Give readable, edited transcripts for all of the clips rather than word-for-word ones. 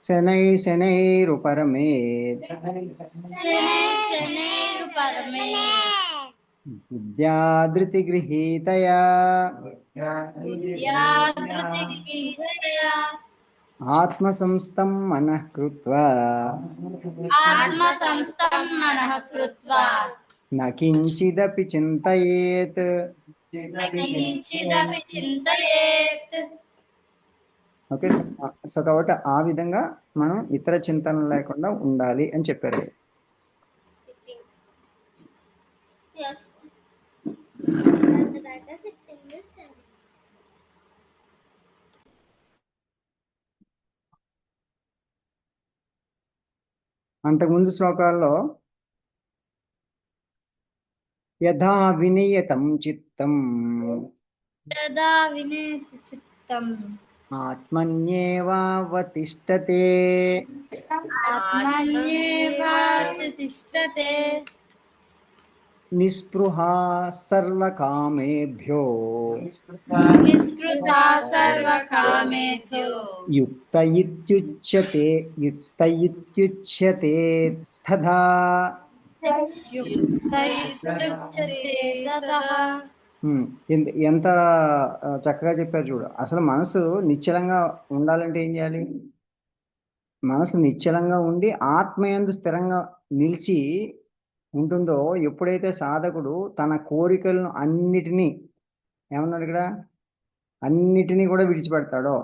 शनैरुपरमेत् बुद्ध्याधृतिगृहीतया आत्मसंस्थं मनः कृत्वा न किञ्चिदपि चिन्तयेत्. ఓకే, సో కాబట్టి ఆ విధంగా మనం ఇతర చింతన లేకుండా ఉండాలి అని చెప్పారు. అంతకుముందు శ్లోకాల్లో యథా వినియతం చిత్తం ఆత్మన్యేవావతిష్టతే నిస్పృహా సర్వకామేభ్యో యుక్త ఇత్యుచ్యతే తథా. ఎంత చక్కగా చెప్పారు చూడు. అసలు మనసు నిశ్చలంగా ఉండాలంటే ఏం చేయాలి? మనసు నిశ్చలంగా ఉండి ఆత్మయందు స్థిరంగా నిలిచి ఉంటుందో, ఎప్పుడైతే సాధకుడు తన కోరికలను అన్నిటినీ ఏమన్నాడు ఇక్కడ, అన్నిటినీ కూడా విడిచిపెడతాడో,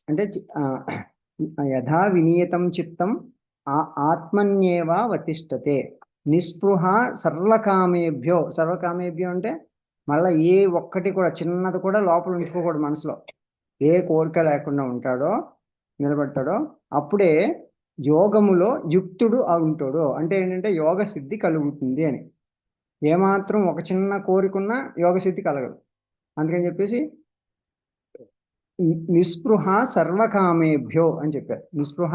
అంటే యథా వినియతం చిత్తం ఆత్మన్యేవా వతిష్టతే నిస్పృహ సర్వకామేభ్యో. సర్వకామేభ్యో అంటే మళ్ళీ ఏ ఒక్కటి కూడా చిన్నది కూడా లోపల ఉంచుకోకూడదు. మనసులో ఏ కోరిక లేకుండా ఉంటాడో, నిలబడతాడో, అప్పుడే యోగములో యుక్తుడు ఉంటాడు. అంటే ఏంటంటే యోగ సిద్ధి కలుగుతుంది అని. ఏమాత్రం ఒక చిన్న కోరికున్నా యోగ సిద్ధి కలగదు. అందుకని చెప్పేసి నిస్పృహ సర్వకామేభ్యో అని చెప్పారు. నిస్పృహ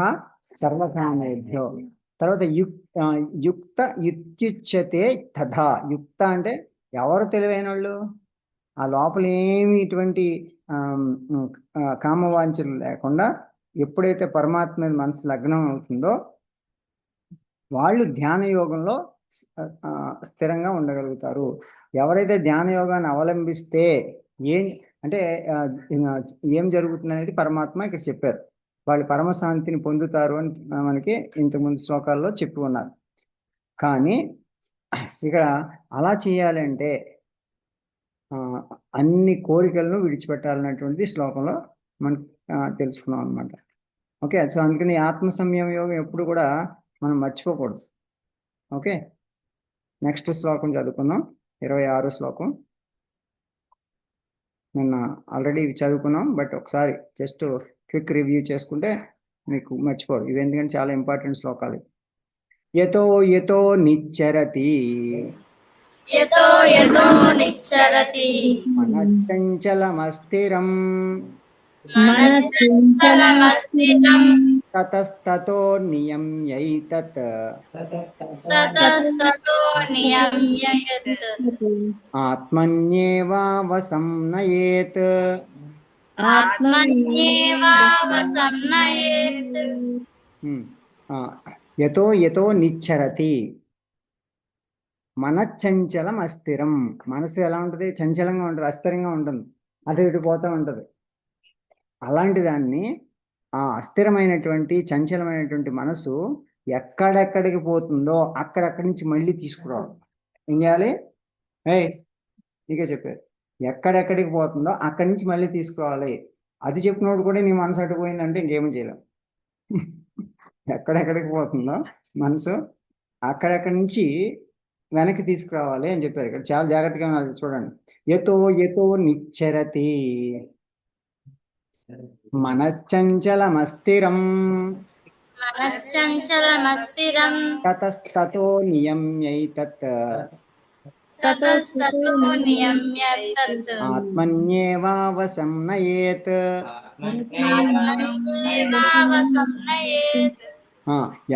సర్వకామేభ్యో. తర్వాత యుక్త ఇత్యుచ్యతే తథా. యుక్త అంటే ఎవరు తెలివైన వాళ్ళు? ఆ లోపల ఏమి ఇటువంటి కామవాంఛలు లేకుండా ఎప్పుడైతే పరమాత్మ మీద మనసు లగ్నం అవుతుందో వాళ్ళు ధ్యాన యోగంలో స్థిరంగా ఉండగలుగుతారు. ఎవరైతే ధ్యాన యోగాన్ని అవలంబిస్తే అంటే ఏం జరుగుతుంది అనేది పరమాత్మ ఇక్కడ చెప్పారు. వాళ్ళు పరమశాంతిని పొందుతారు అని మనకి ఇంతకుముందు శ్లోకాల్లో చెప్పి ఉన్నారు. కానీ ఇక్కడ అలా చేయాలంటే అన్ని కోరికలను విడిచిపెట్టాలన్నటువంటిది శ్లోకంలో మనం తెలుసుకున్నాం అనమాట. ఓకే, సో అందుకని ఆత్మ సంయమ యోగం ఎప్పుడు కూడా మనం మర్చిపోకూడదు. ఓకే, నెక్స్ట్ శ్లోకం చదువుకుందాం. 26వ శ్లోకం. నిన్న ఆల్రెడీ చదువుకున్నాం, బట్ ఒకసారి జస్ట్ క్విక్ రివ్యూ చేసుకుంటే మీకు మర్చిపోరు. ఇవి ఎందుకంటే చాలా ఇంపార్టెంట్ శ్లోకాలు. యతో యతో నిచ్చరతి మనశ్చంచలమస్థిరం తతస్తతో నియమ్యైతత్ ఆత్మన్యేవావసంనయేత్. యతో యతో నిచ్చరతి మనశ్చంచలం అస్థిరం. మనసు ఎలా ఉంటుంది? చంచలంగా ఉంటుంది, అస్థిరంగా ఉంటుంది, అటు ఇటు పోతూ ఉంటుంది. అలాంటి దాన్ని అస్థిరమైనటువంటి చంచలమైనటువంటి మనసు ఎక్కడెక్కడికి పోతుందో అక్కడక్కడి నుంచి మళ్ళీ తీసుకురావాలి. ఏం చేయాలి? నీకే చెప్పారు. ఎక్కడెక్కడికి పోతుందో అక్కడి నుంచి మళ్ళీ తీసుకురావాలి. అది చెప్పినోడు కూడా నీ మనసు అటుపోయిందంటే ఇంకేమీ చేయలేం. ఎక్కడెక్కడికి పోతుందో మనసు అక్కడెక్కడి నుంచి వెనక్కి తీసుకురావాలి అని చెప్పారు. ఇక్కడ చాలా జాగ్రత్తగా చూడండి. యతో యతో నిచ్చరతి మనశ్చంచలమస్థిరం తతస్తతో నియమ్యైతత్ ఆత్మన్యేవావసంనయేత్.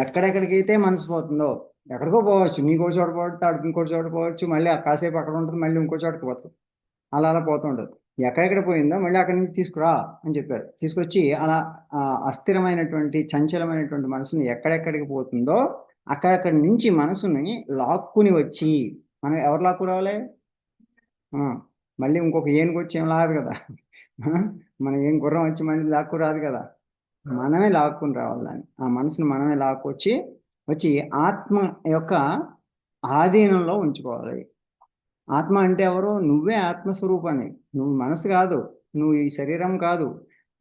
ఎక్కడెక్కడికైతే మనసు పోతుందో, ఎక్కడికో పోవచ్చు, నీకో చోట పోవచ్చు, ఇంకో చోట పోవచ్చు, మళ్ళీ కాసేపు అక్కడ ఉంటుంది, మళ్ళీ ఇంకో చోటకి పోతుంది, అలా అలా పోతూ ఉంటుంది. ఎక్కడెక్కడ పోయిందో మళ్ళీ అక్కడి నుంచి తీసుకురా అని చెప్పారు. తీసుకొచ్చి అలా అస్థిరమైనటువంటి చంచలమైనటువంటి మనసుని ఎక్కడెక్కడికి పోతుందో అక్కడక్కడి నుంచి మనసుని లాక్కుని వచ్చి, మనం ఎవరు లాక్కు రావాలి? మళ్ళీ ఇంకొక ఏనుగు వచ్చి ఏం లాగదు కదా. మనం ఏం గుర్రం వచ్చి మళ్ళీ లాక్కు రాదు కదా. మనమే లాక్కుని రావాలి దాన్ని. ఆ మనసును మనమే లాక్కొచ్చి వచ్చి ఆత్మ యొక్క ఆధీనంలో ఉంచుకోవాలి. ఆత్మ అంటే ఎవరు? నువ్వే ఆత్మస్వరూపాన్ని. నువ్వు మనసు కాదు, నువ్వు ఈ శరీరం కాదు,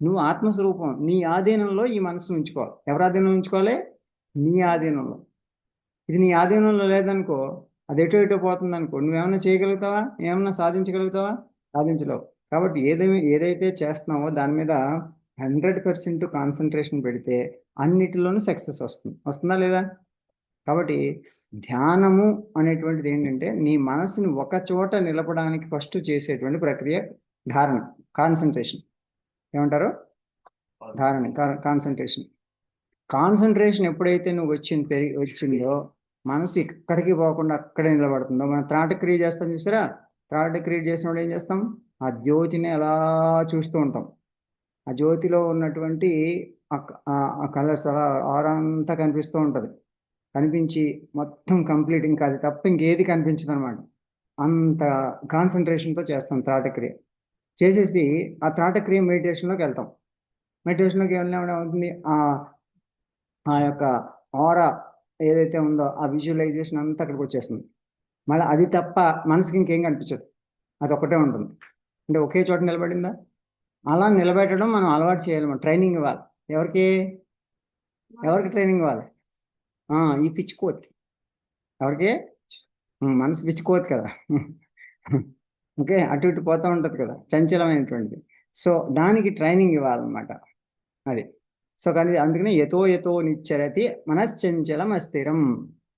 నువ్వు ఆత్మస్వరూపం. నీ ఆధీనంలో ఈ మనసును ఉంచుకోవాలి. ఎవరి ఆధీనంలో ఉంచుకోవాలి? నీ ఆధీనంలో. ఇది నీ ఆధీనంలో లేదనుకో, అది ఎటో ఎటో పోతుంది అనుకో, నువ్వేమన్నా చేయగలుగుతావా? ఏమన్నా సాధించగలుగుతావా? సాధించలేవు. కాబట్టి ఏదైతే చేస్తున్నావో దాని మీద 100% కాన్సన్ట్రేషన్ పెడితే అన్నిటిలోనూ సక్సెస్ వస్తుందా లేదా? కాబట్టి ధ్యానము అనేటువంటిది ఏంటంటే నీ మనసుని ఒక చోట నిలపడానికి ఫస్ట్ చేసేటువంటి ప్రక్రియ ధారణ, కాన్సన్ట్రేషన్. ఏమంటారు? ధారణ, కాన్సన్ట్రేషన్. కాన్సన్ట్రేషన్ ఎప్పుడైతే నువ్వు వచ్చిందో మనసు ఇక్కడికి పోకుండా అక్కడే నిలబడుతుందో, మనం త్రాటక్రియ చేస్తాం చూసారా? త్రాటక్రియ చేసినప్పుడు ఏం చేస్తాం? ఆ జ్యోతిని అలా చూస్తూ ఉంటాం. ఆ జ్యోతిలో ఉన్నటువంటి ఆ కలర్స్ అలా ఆరంతా కనిపిస్తూ ఉంటుంది. కనిపించి మొత్తం కంప్లీట్, ఇంకా అది తప్ప ఇంకేది కనిపించదు అనమాట. అంత కాన్సన్ట్రేషన్తో చేస్తాం త్రాటక్రియ. చేసేసి ఆ త్రాటక్రియ మెడిటేషన్లోకి వెళ్తాం. మెడిటేషన్లోకి ఏమవుతుంది? ఆ యొక్క ఆరా ఏదైతే ఉందో ఆ విజువలైజేషన్ అంతా అక్కడికి వచ్చేస్తుంది. మళ్ళీ అది తప్ప మనసుకి ఇంకేం కనిపించదు, అది ఒకటే ఉంటుంది. అంటే ఒకే చోట నిలబడిందా? అలా నిలబెట్టడం మనం అలవాటు చేయాలి, మనం ట్రైనింగ్ ఇవ్వాలి. ఎవరికి ట్రైనింగ్ ఇవ్వాలి? ఈ పిచ్చుకోతి. ఎవరికి? మనసు పిచ్చుకోవద్దు కదా. ఓకే, అటు ఇటు పోతూ ఉంటుంది కదా, చంచలమైనటువంటిది. సో దానికి ట్రైనింగ్ ఇవ్వాలన్నమాట. అది. సో కానీ అందుకనే యతో యతో నిశ్చరతి మనశ్చంచలం అస్థిరం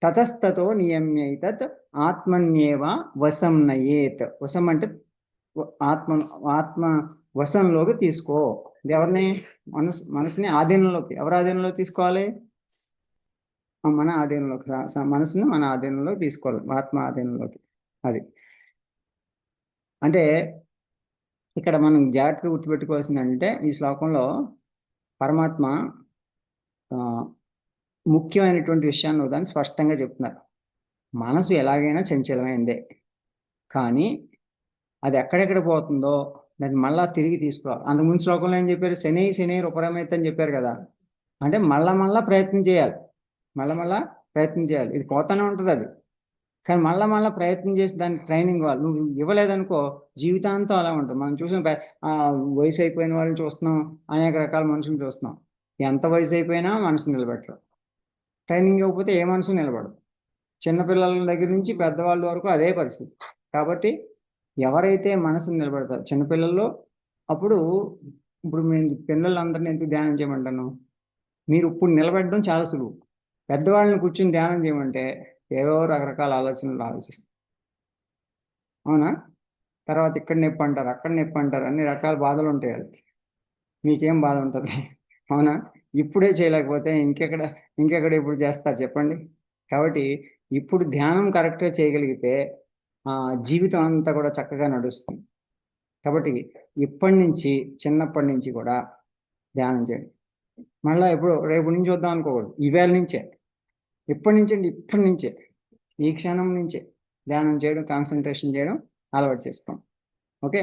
తతస్తతో నియమ్యైతత్ ఆత్మన్యేవ వశం నయేత్. వశం అంటే ఆత్మ వశంలోకి తీసుకో. ఎవరిని? మనసుని ఆధీనంలోకి. ఎవరి ఆధీనంలోకి తీసుకోవాలి? మన ఆధీనంలోకి, మనసుని మన ఆధీనంలోకి తీసుకోవాలి, ఆత్మ ఆధీనంలోకి. అది అంటే ఇక్కడ మనం జాగ్రత్తగా గుర్తుపెట్టుకోవాల్సింది అంటే ఈ శ్లోకంలో పరమాత్మ ముఖ్యమైనటువంటి విషయాన్ని దాన్ని స్పష్టంగా చెప్తున్నారు. మనసు ఎలాగైనా చంచలమైందే, కానీ అది ఎక్కడెక్కడ పోతుందో దాన్ని మళ్ళా తిరిగి తీసుకోవాలి. అంతకుముందు శ్లోకంలో ఏం చెప్పారు? శని ఉపరమేత్ అని చెప్పారు కదా. అంటే మళ్ళా ప్రయత్నం చేయాలి, మళ్ళా ప్రయత్నం చేయాలి. ఇది పోతానే ఉంటుంది అది, కానీ మళ్ళా ప్రయత్నం చేసి దానికి ట్రైనింగ్ ఇవ్వాలి. నువ్వు ఇవ్వలేదనుకో జీవితాంతం అలా ఉంటుంది. మనం చూసిన వయసు అయిపోయిన వాళ్ళని చూస్తున్నాం, అనేక రకాల మనుషులు చూస్తున్నాం. ఎంత వయసు అయిపోయినా మనసు నిలబెట్టరు. ట్రైనింగ్ ఇవ్వకపోతే ఏ మనసు నిలబడదు. చిన్నపిల్లల దగ్గర నుంచి పెద్దవాళ్ళ వరకు అదే పరిస్థితి. కాబట్టి ఎవరైతే మనసును నిలబెడతారు చిన్నపిల్లల్లో, ఇప్పుడు మేము పిల్లలందరినీ ఎందుకు ధ్యానం చేయమంటాను? మీరు ఇప్పుడు నిలబెట్టడం చాలా సులువు. పెద్దవాళ్ళని కూర్చుని ధ్యానం చేయమంటే ఏవో రకరకాల ఆలోచనలు ఆలోచిస్తారు. అవునా? తర్వాత ఇక్కడ నొప్పి అంటారు, అక్కడ నొప్పి అంటారు, అన్ని రకాల బాధలు ఉంటాయి వాళ్ళకి. మీకేం బాధ ఉంటుంది? అవునా? ఇప్పుడే చేయలేకపోతే ఇంకెక్కడ ఇప్పుడు చేస్తారు చెప్పండి? కాబట్టి ఇప్పుడు ధ్యానం కరెక్ట్గా చేయగలిగితే జీవితం అంతా కూడా చక్కగా నడుస్తుంది. కాబట్టి చిన్నప్పటి నుంచి కూడా ధ్యానం చేయండి. మళ్ళీ రేపు నుంచి వద్దాం అనుకోకూడదు, ఈవేళ నుంచే. ఇప్పటి నుంచే ఈ క్షణం నుంచే ధ్యానం చేయడం, కాన్సన్ట్రేషన్ చేయడం అలవాటు చేసుకోండి. ఓకే,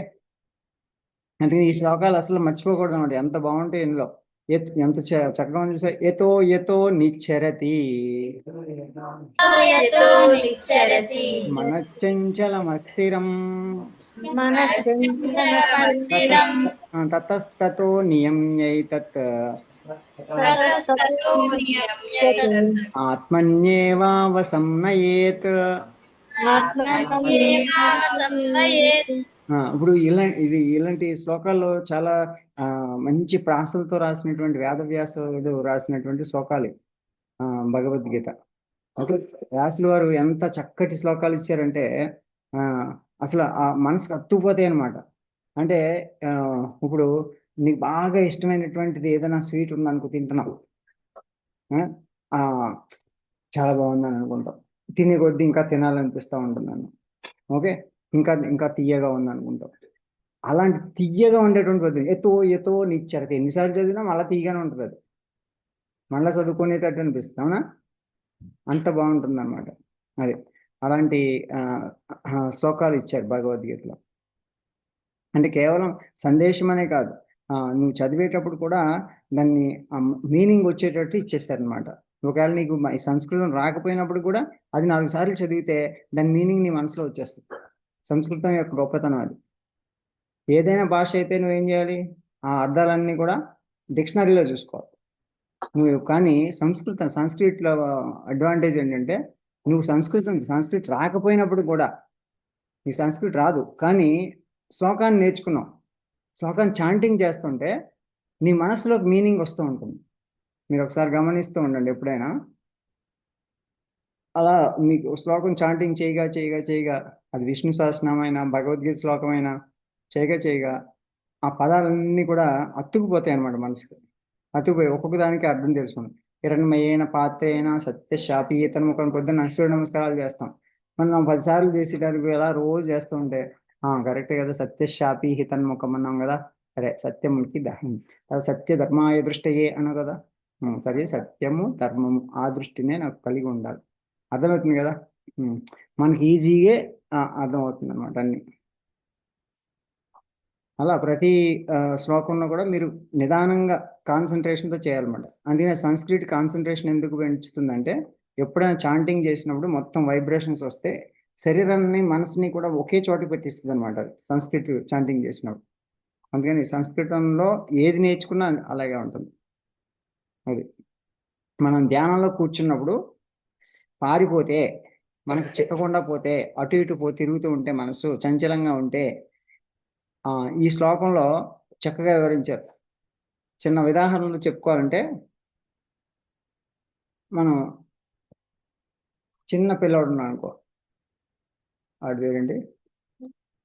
అందుకని ఈ శ్లోకాలు అసలు మర్చిపోకూడదు అన్నమాట. ఎంత బాగుంటాయి ఇందులో, ఎంత చక్కగా ఉంది చూసా. యతో నిశ్చరతి మనశ్చంచలమస్థిరం తతస్తతో నియమ్యైతత్ ఆత్మన్యేవావశం నయేత్. ఇప్పుడు ఇలాంటి శ్లోకాల్లో చాలా మంచి ప్రాసలతో రాసినటువంటి వేదవ్యాసుడు రాసినటువంటి శ్లోకాలు భగవద్గీత. ఓకే, వ్యాసులు వారు ఎంత చక్కటి శ్లోకాలు ఇచ్చారంటే అసలు ఆ మనసుకు అత్తుకుపోతాయి అనమాట. అంటే ఇప్పుడు నీకు బాగా ఇష్టమైనటువంటిది ఏదైనా స్వీట్ ఉందనుకో, తింటున్నావు, చాలా బాగుందని అనుకుంటాం. తినే కొద్దీ ఇంకా తినాలనిపిస్తూ ఉంటున్నాను. ఓకే, ఇంకా తీయగా ఉందనుకుంటాం. అలాంటి తీయగా ఉండేటువంటి పద్యం. ఎతో ఎతో నిచ్చరత ఎన్నిసార్లు చదివినా మళ్ళీ తీయగానే ఉంటుంది అది, మళ్ళీ చదువుకునేటట్టు అనిపిస్తుంది, అవునా? అంత బాగుంటుంది అనమాట అది. అలాంటి ఆ, శ్లోకాలు ఇచ్చారు భగవద్గీతలో. అంటే కేవలం సందేశం అనే కాదు, నువ్వు చదివేటప్పుడు కూడా దాన్ని మీనింగ్ వచ్చేటట్టు ఇచ్చేస్తారనమాట. ఒకవేళ నీకు ఈ సంస్కృతం రాకపోయినప్పుడు కూడా అది 4 సార్లు చదివితే దాని మీనింగ్ నీ మనసులో వచ్చేస్తుంది. సంస్కృతం యొక్క గొప్పతనం అది. ఏదైనా భాష అయితే నువ్వేం చేయాలి, ఆ అర్థాలన్నీ కూడా డిక్షనరీలో చూసుకోవాలి నువ్వు. కానీ సంస్కృట్లో అడ్వాంటేజ్ ఏంటంటే, నువ్వు సంస్కృత్ రాకపోయినప్పుడు కూడా, నీ సంస్కృత్ రాదు కానీ శ్లోకాన్ని నేర్చుకున్నావు, శ్లోకాన్ని చాంటింగ్ చేస్తుంటే నీ మనసులోకి మీనింగ్ వస్తూ ఉంటుంది. మీరు ఒకసారి గమనిస్తూ ఉండండి ఎప్పుడైనా. అలా మీకు శ్లోకం చాంటింగ్ చేయగా చేయగా చేయగా, అది విష్ణు సహస్రనామైనా భగవద్గీత శ్లోకమైనా, చేయగా చేయగా ఆ పదాలన్నీ కూడా అతుక్కుపోతాయి అన్నమాట మనసుకి. అతుక్కుపోయి ఒక్కొక్క దానికి అర్థం తెలుసుకుంది. హిరణ్మయేన పాత్రేన సత్య శాపీయతను ముఖం, పొద్దున్న సూర్య నమస్కారాలు చేస్తాం. మనం 10 సార్లు చేసేటప్పుడు ఎలా రోజు చేస్తూ ఉంటే కరెక్టే కదా, సత్యశాపి హితన్ముఖం అన్నాం కదా, సరే సత్యముకి దహం, సత్య ధర్మాయ దృష్టయే అన్నావు కదా, సరే సత్యము ధర్మము ఆ దృష్టినే నాకు కలిగి ఉండాలి. అర్థమవుతుంది కదా. ఉమ్, మనకి ఈజీగా అర్థమవుతుంది అనమాట అన్ని. అలా ప్రతి శ్లోకంలో కూడా మీరు నిదానంగా కాన్సన్ట్రేషన్తో చేయాలన్నమాట. అందుకనే సంస్కృతి కాన్సన్ట్రేషన్ ఎందుకు పెంచుతుందంటే, ఎప్పుడైనా చాంటింగ్ చేసినప్పుడు మొత్తం వైబ్రేషన్స్ వస్తే శరీరాన్ని మనసుని కూడా ఒకే చోట పెట్టిస్తుంది అనమాట సంస్కృతి చాంటింగ్ చేసినప్పుడు. అందుకని సంస్కృతంలో ఏది నేర్చుకున్నా అలాగే ఉంటుంది. అది మనం ధ్యానంలో కూర్చున్నప్పుడు పారిపోతే, మనకు చిక్కకుండా పోతే, అటు ఇటు తిరుగుతూ ఉంటే, మనసు చంచలంగా ఉంటే, ఈ శ్లోకంలో చక్కగా వివరించారు. చిన్న ఉదాహరణలు చెప్పుకోవాలంటే, మనం చిన్న పిల్లోడు ఉన్నాడు అనుకో, వాడి పేరేంటి,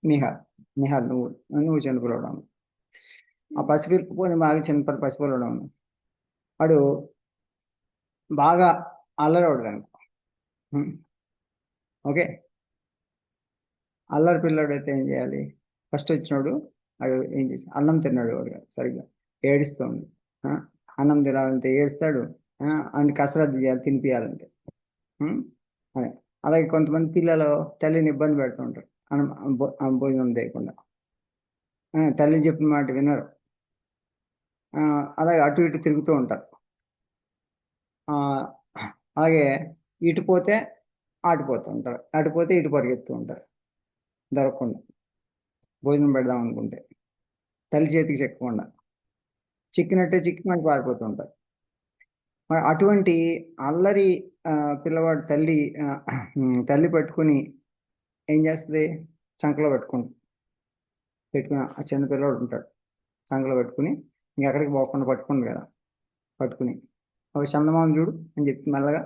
నిహాల్. నిహాల్ నువ్వు నువ్వు చిన్న పిల్లోడు అను. ఆ పసిపిల్లని బాగా చిన్న పసిపిల్లోడు అను. వాడు బాగా అల్లరవాడు అనుకో. ఓకే, అల్లరి పిల్లోడు అయితే ఏం చేయాలి? ఫస్ట్ వచ్చినోడు వాడు ఏం చేసి అన్నం తిన్నాడు వాడు సరిగ్గా ఏడుస్తుంది. ఆ, అన్నం తినాలంటే ఏడుస్తాడు. అండ్ కసరత్తు చేయాలి తినిపించాలంటే. అదే. అలాగే కొంతమంది పిల్లలు తల్లిని ఇబ్బంది పెడుతూ ఉంటారు, భోజనం చేయకుండా. తల్లి చెప్పిన మాట వినరు. అలాగే అటు ఇటు తిరుగుతూ ఉంటారు. ఆ, అలాగే ఇటు పోతే ఆటిపోతూ ఉంటారు, అటుపోతే ఇటు పరిగెత్తూ ఉంటారు దొరకకుండా, భోజనం పెడదాం అనుకుంటే తల్లి చేతికి చిక్కకుండా, చిక్కినట్టే చిక్కి మనకి పారిపోతూ ఉంటారు. మరి అటువంటి అల్లరి ఆ, పిల్లవాడు తల్లి పట్టుకుని ఏం చేస్తుంది, చంకలో పెట్టుకుని ఆ చిన్న పిల్లవాడు ఉంటాడు, చంకలో పెట్టుకుని ఇంకెక్కడికి పోకుండా పట్టుకుంది కదా, పట్టుకుని ఒక చందమామ చూడు అని చెప్పి మెల్లగా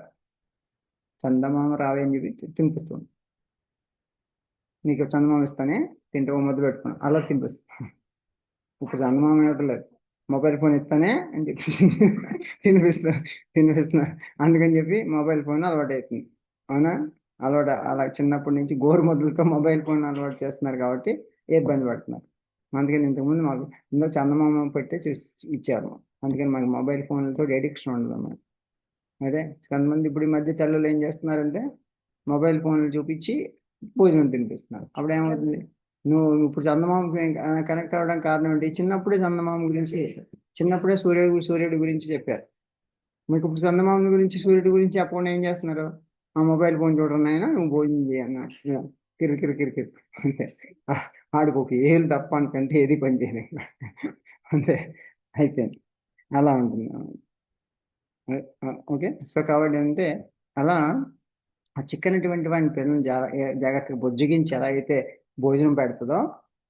చందమామ రావే అని చెప్పి తినిపిస్తుంది. నీకు చందమామ ఇస్తానే, తింటే ఓ ముద్ద పెట్టుకున్నాను అలా తినిపిస్తాను. ఇప్పుడు చందమామ ఇవ్వట్లేదు, మొబైల్ ఫోన్ ఇస్తానే అని చెప్పి తినిపిస్తున్నా. అందుకని చెప్పి మొబైల్ ఫోన్ అలవాటు అవుతుంది, అవునా? అలవాటు అలా చిన్నప్పటి నుంచి గోరు ముద్దలతో మొబైల్ ఫోన్ అలవాటు చేస్తున్నారు కాబట్టి ఇబ్బంది పడుతున్నారు. అందుకని ఇంతకుముందు మాకు ఇందులో చందమామ పెట్టి ఇచ్చారు, అందుకని మాకు మొబైల్ ఫోన్లతో ఎడిక్షన్ ఉండదు అన్నమాట. అదే కొంతమంది ఇప్పుడు ఈ మధ్య తెల్లలు ఏం చేస్తున్నారంటే మొబైల్ ఫోన్లు చూపించి భోజనం తినిపిస్తున్నారు. అప్పుడు ఏమవుతుంది, నువ్వు ఇప్పుడు చందమామ కనెక్ట్ అవ్వడానికి కారణం ఏంటి? చిన్నప్పుడే చందమామ గురించి, చిన్నప్పుడే సూర్యుడి గురించి చెప్పారు మీకు. ఇప్పుడు చందమామ గురించి సూర్యుడి గురించి చెప్పకుండా ఏం చేస్తున్నారు? ఆ మొబైల్ ఫోన్ చూడడం అయినా నువ్వు భోజనం చేయన్నా కిరికిరి అంతే. ఆడికి ఒక ఏళ్ళు తప్ప అనుకంటే ఏది పని చేయదు అంతే, అయిపోయింది. అలా ఉంటుంది. ఓకే, సో కాబట్టి అంటే అలా ఆ చిక్కనటువంటి వాడిని పిల్లల్ని జాగ్రత్తగా బుజ్జగించి ఎలా అయితే భోజనం పెడుతుందో,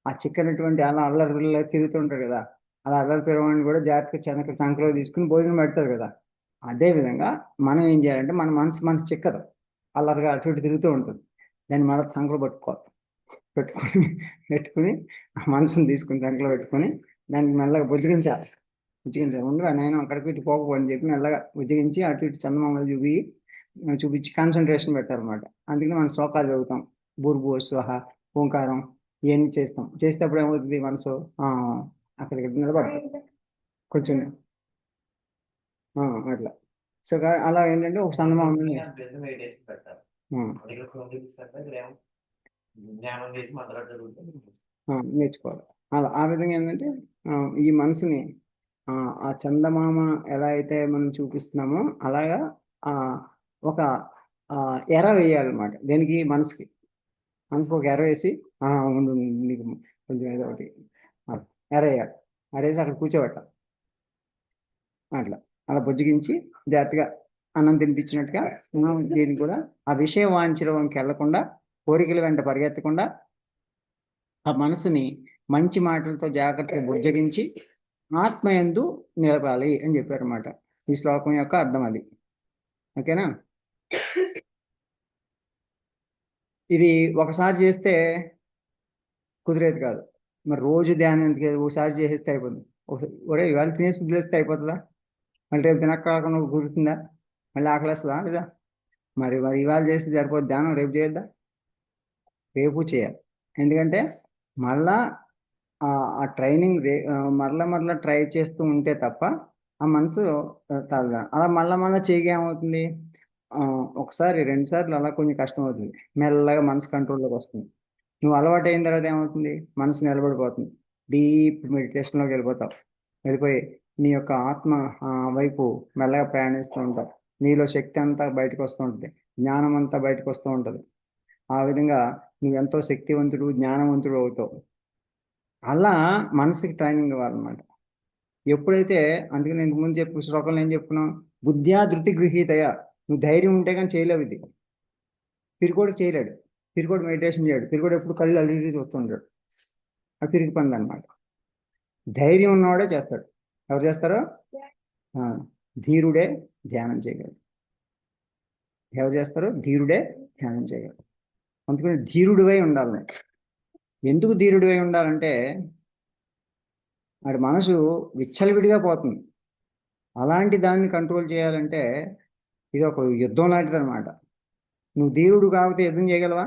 ఆ చిక్కనటువంటి అలా అల్లరిలో తిరుగుతుంటారు కదా, అలా అల్లరి పిల్లవాడిని కూడా జాగ్రత్తగా చంకలో తీసుకుని భోజనం పెడతారు కదా. అదే విధంగా మనం ఏం చేయాలంటే, మన మనసు చిక్కదు, అల్లరిగా అటు ఇటు తిరుగుతూ ఉంటుంది, దాన్ని మన సంకలో పట్టుకోవాలి. పెట్టుకుని ఆ మనసుని తీసుకుని సంకలో పెట్టుకుని దానికి మెల్లగా బుజ్జగించాలి ముందుగా, నేను అక్కడికి ఇటు పోకపోని చెప్పి మెల్లగా బుజ్జగించి అటు ఇటు చందమామలు చూపించి కాన్సన్ట్రేషన్ పెట్టారనమాట. అందుకని మనం శ్లోకాలు చదువుతాం, భూర్భువ స్వహ, ఓంకారం, ఇవన్నీ చేస్తే అప్పుడు ఏమవుతుంది మనసు అక్కడికి నిలబడుతుంది కొంచెం అట్లా. సో అలా ఏంటంటే ఒక సందమామ నేర్చుకోవాలి. అలా ఆ విధంగా ఏంటంటే ఈ మనసుని ఆ చందమామ ఎలా అయితే మనం చూపిస్తున్నామో అలాగా ఒక ఎర వేయాలన్నమాట. దేనికి? మనసుకి ఒక ఎర వేసి నీకు కొంచెం ఏదో ఒకటి ఎర వేయాలి. ఎరేసి అక్కడ కూర్చోబెట్టాలి. అట్లా అలా బుజ్జగించి జాగ్రత్తగా అన్నం తినిపించినట్టుగా దీన్ని కూడా ఆ విషయ వాంఛలోకి వెళ్లకుండా, కోరికల వెంట పరిగెత్తకుండా ఆ మనసుని మంచి మాటలతో జాగ్రత్తగా బుజ్జగించి ఆత్మయందు నిలపాలి అని చెప్పారన్నమాట. ఈ శ్లోకం యొక్క అర్థం అది. ఓకేనా? ఇది ఒకసారి చేస్తే కుదిరేది కాదు. మరి రోజు ధ్యానం ఎందుకు? ఒకసారి చేసేస్తే అయిపోతుంది. ఒరే ఇవాళ తినేసి వదిలేస్తే అయిపోతుందా? మళ్ళీ రేపు తినకాకుండా కుదురుతుందా? మళ్ళీ ఆకలేస్తుందా లేదా? మరి ఇవాళ చేస్తే సరిపోతుంది. ధ్యానం రేపు చేయొద్దా? రేపు చేయాలి. ఎందుకంటే మళ్ళా ఆ ట్రైనింగ్ మరలా ట్రై చేస్తూ ఉంటే తప్ప ఆ మనసు తగ్గ అలా మళ్ళా చేయగా ఏమవుతుంది? ఒకసారి 2 సార్లు అలా కొంచెం కష్టం అవుతుంది. మెల్లగా మనసు కంట్రోల్లోకి వస్తుంది. నువ్వు అలవాటు అయిన తర్వాత ఏమవుతుంది? మనసు నిలబడిపోతుంది. డీప్ మెడిటేషన్లోకి వెళ్ళిపోయి నీ యొక్క ఆత్మ వైపు మెల్లగా ప్రయాణిస్తూ ఉంటావు. నీలో శక్తి అంతా బయటకు వస్తూ ఉంటుంది. జ్ఞానం అంతా బయటకు వస్తూ ఉంటుంది. ఆ విధంగా నువ్వు ఎంతో శక్తివంతుడు, జ్ఞానవంతుడు అవుతావు. అలా మనసుకి ట్రైనింగ్ ఇవ్వాలన్నమాట. ఎప్పుడైతే అందుకని నేను ముందు చెప్పు శ్లోకంలో ఏం చెప్పుకున్నావు? బుద్ధ్యా ధృతి గృహీతయ. నువ్వు ధైర్యం ఉంటే కానీ చేయలేవు ఇది. పిరికోడు చేయలేడు. పిరికోడు మెడిటేషన్ చేయడు. పిరికోడు ఎప్పుడు కళ్ళు అల్లి చూస్తుంటాడు. అది పిరికి పని అనమాట. ధైర్యం ఉన్నవాడే చేస్తాడు. ఎవరు చేస్తారో? ధీరుడే ధ్యానం చేయగలడు. ఎవరు చేస్తారో? ధీరుడే ధ్యానం చేయగలడు. అందుకని ధీరుడివై ఉండాలి. ఎందుకు ధీరుడివై ఉండాలంటే వాడి మనసు విచ్చలవిడిగా పోతుంది. అలాంటి దాన్ని కంట్రోల్ చేయాలంటే ఇది ఒక యుద్ధం లాంటిది అనమాట. నువ్వు ధీరుడు కాకపోతే యుద్ధం చేయగలవా?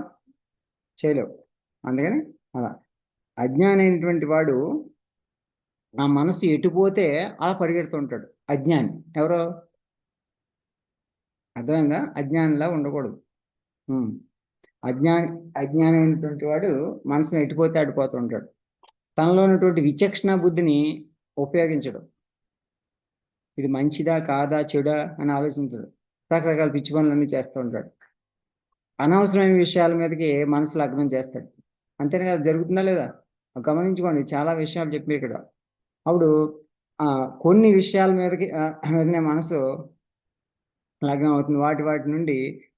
చేయలేవు. అందుకని అలా అజ్ఞాని అయినటువంటి వాడు ఆ మనసు ఎటుపోతే అలా పరిగెడుతుంటాడు. అజ్ఞాని ఎవరో అర్థమైందా? అజ్ఞానిలా ఉండకూడదు. అజ్ఞాని అయినటువంటి వాడు మనసును ఎటుపోతే అడిపోతూ ఉంటాడు. తనలో ఉన్నటువంటి విచక్షణ బుద్ధిని ఉపయోగించడం. ఇది మంచిదా కాదా చెడా అని ఆలోచించడు. రకరకాల పిచ్చి పనులన్నీ చేస్తూ ఉంటాడు. అనవసరమైన విషయాల మీదకి మనసు లగ్నం చేస్తాడు. అంతేనే కదా జరుగుతుందా లేదా? గమనించుకోండి, చాలా విషయాలు చెప్పి ఇక్కడ. అప్పుడు కొన్ని విషయాల మీదకి మీదనే మనసు లగ్నం అవుతుంది. వాటి నుండి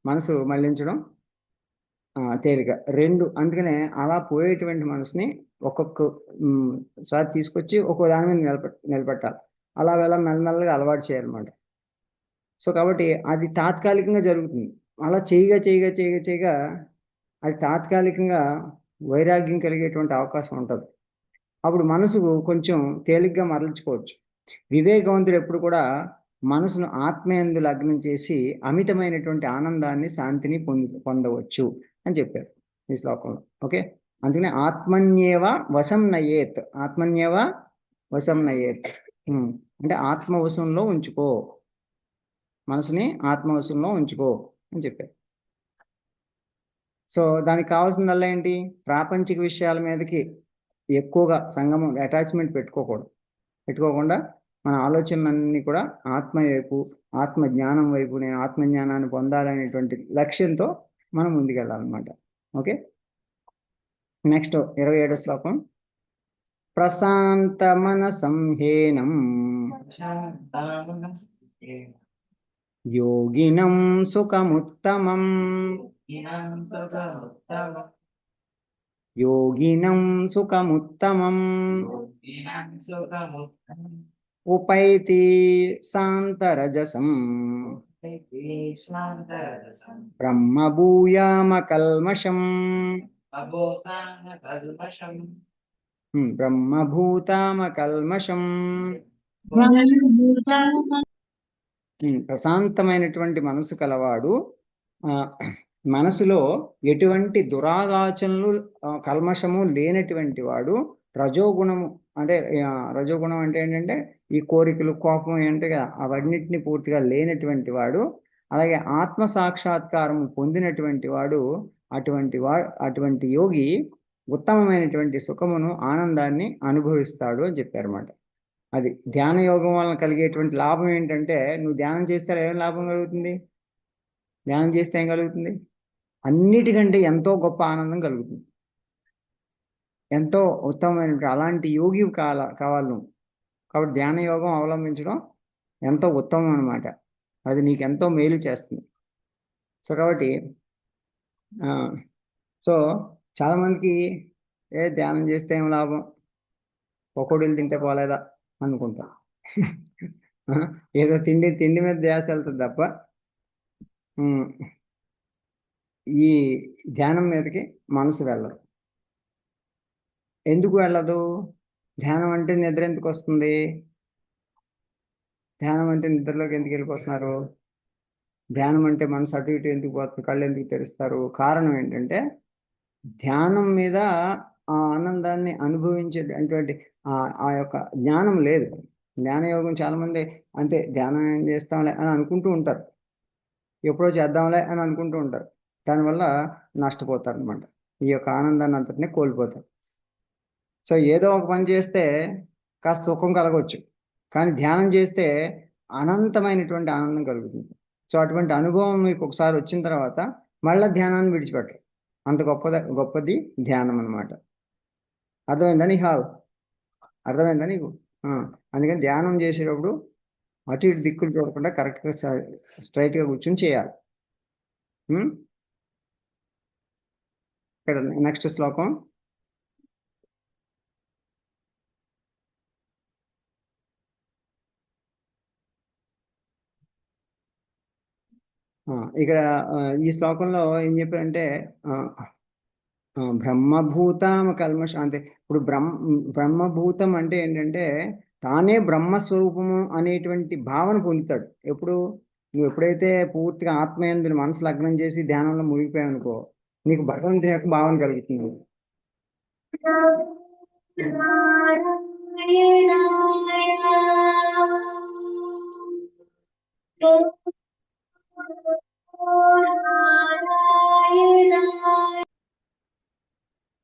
మనసు మళ్లించడం తేలిక. అందుకనే అలా పోయేటువంటి మనసుని ఒక్కొక్క సారి తీసుకొచ్చి ఒక్కో దాని మీద నిలబెట్టాలి. అలా మెల్లమెల్లగా అలవాటు చేయాలన్నమాట. సో కాబట్టి అది తాత్కాలికంగా జరుగుతుంది. అలా చేయగా అది తాత్కాలికంగా వైరాగ్యం కలిగేటువంటి అవకాశం ఉంటుంది. అప్పుడు మనసుకు కొంచెం తేలిగ్గా మరల్చుకోవచ్చు. వివేకవంతుడు ఎప్పుడు కూడా మనసును ఆత్మయందు లగ్నం చేసి అమితమైనటువంటి ఆనందాన్ని, శాంతిని పొందవచ్చు అని చెప్పారు ఈ శ్లోకంలో. ఓకే, అందుకనే ఆత్మన్యేవ వశం నయేత్. ఆత్మన్యేవ వశం నయేత్ అంటే ఆత్మవశంలో ఉంచుకో, మనసుని ఆత్మవశంలో ఉంచుకో అని చెప్పారు. సో దానికి కావాల్సిందల్లా ఏంటి? ప్రాపంచిక విషయాల మీదకి ఎక్కువగా సంగమం అటాచ్మెంట్ పెట్టుకోకుండా మన ఆలోచనలన్నీ కూడా ఆత్మ వైపు, ఆత్మ జ్ఞానం వైపు, నేను ఆత్మజ్ఞానాన్ని పొందాలనేటువంటి లక్ష్యంతో మనం ముందుకెళ్ళాలన్నమాట. ఓకే, నెక్స్ట్ 27వ శ్లోకం. ప్రశాంత మనసంహేనం యోగినం సుఖముత్తమం. యోగినం సుఖముత్తమం ఉపైతి శాంతరజసం బ్రహ్మభూయామకల్మషం. బ్రహ్మభూతామకల్మషం. ప్రశాంతమైనటువంటి మనసు కలవాడు మనసులో ఎటువంటి దురాలోచనలు కల్మషము లేనటువంటి వాడు రజోగుణము అంటే రజోగుణం అంటే ఏంటంటే ఈ కోరికలు కోపం ఏంటి కదా అవన్నిటిని పూర్తిగా లేనటువంటి వాడు, అలాగే ఆత్మ సాక్షాత్కారం పొందినటువంటి వాడు, అటువంటి యోగి ఉత్తమమైనటువంటి సుఖమును ఆనందాన్ని అనుభవిస్తాడు అని చెప్పారన్నమాట. అది ధ్యాన యోగం వలన కలిగేటువంటి లాభం ఏంటంటే, నువ్వు ధ్యానం చేస్తే ఏం లాభం కలుగుతుంది? ధ్యానం చేస్తే ఏం కలుగుతుంది? అన్నిటికంటే ఎంతో గొప్ప ఆనందం కలుగుతుంది. ఎంతో ఉత్తమమైన అలాంటి యోగి కావాలి నువ్వు. కాబట్టి ధ్యాన యోగం అవలంబించడం ఎంతో ఉత్తమం అనమాట. అది నీకు ఎంతో మేలు చేస్తుంది. సో కాబట్టి సో చాలా మందికి ధ్యానం చేస్తే ఏం లాభం, పకోడీలు తింటే పోలేదా అనుకుంటా. ఏదో తిండి మీద ధ్యాస వెళ్తుంది తప్ప ఈ ధ్యానం మీదకి మనసు వెళ్ళదు. ఎందుకు వెళ్ళదు? ధ్యానం అంటే నిద్ర ఎందుకు వస్తుంది? ధ్యానం అంటే నిద్రలోకి ఎందుకు వెళ్ళిపోతున్నారు? ధ్యానం అంటే మనసు అటు ఇటు ఎందుకు పోతుంది, కళ్ళు ఎందుకు తెరుస్తారు? కారణం ఏంటంటే ధ్యానం మీద ఆ ఆనందాన్ని అనుభవించేటువంటి ఆ యొక్క జ్ఞానం లేదు. జ్ఞానయోగం చాలా మంది అంతే, ధ్యానం ఏం చేస్తాంలే అని అనుకుంటూ ఉంటారు, ఎప్పుడో చేద్దాంలే అని అనుకుంటూ ఉంటారు. దానివల్ల నష్టపోతారు అనమాట. ఈ యొక్క ఆనందాన్ని అంతటినీ కోల్పోతారు. సో ఏదో ఒక పని చేస్తే కాస్త సుఖం కలగవచ్చు, కానీ ధ్యానం చేస్తే అనంతమైనటువంటి ఆనందం కలుగుతుంది. సో అటువంటి అనుభవం మీకు ఒకసారి వచ్చిన తర్వాత మళ్ళీ ధ్యానాన్ని విడిచిపెట్టరు. అంత గొప్పది ధ్యానం అనమాట. అర్థమైందా నీకు? అర్థమైందా నీకు? అందుకని ధ్యానం చేసేటప్పుడు అటు ఇటు దిక్కులు చూడకుండా కరెక్ట్గా స్ట్రైట్గా కూర్చొని చేయాలి. ఇక్కడ నెక్స్ట్ శ్లోకం. ఇక్కడ ఈ శ్లోకంలో ఏం చెప్పారంటే బ్రహ్మభూతం కల్మష అంటే ఇప్పుడు బ్రహ్మభూతం అంటే ఏంటంటే తానే బ్రహ్మస్వరూపము అనేటువంటి భావన పొందుతాడు. నువ్వు ఎప్పుడైతే పూర్తిగా ఆత్మయందుని మనసు లగ్నం చేసి ధ్యానంలో మునిగిపోయావు అనుకో, నీకు భగవంతుని యొక్క భావన కలుగుతుంది.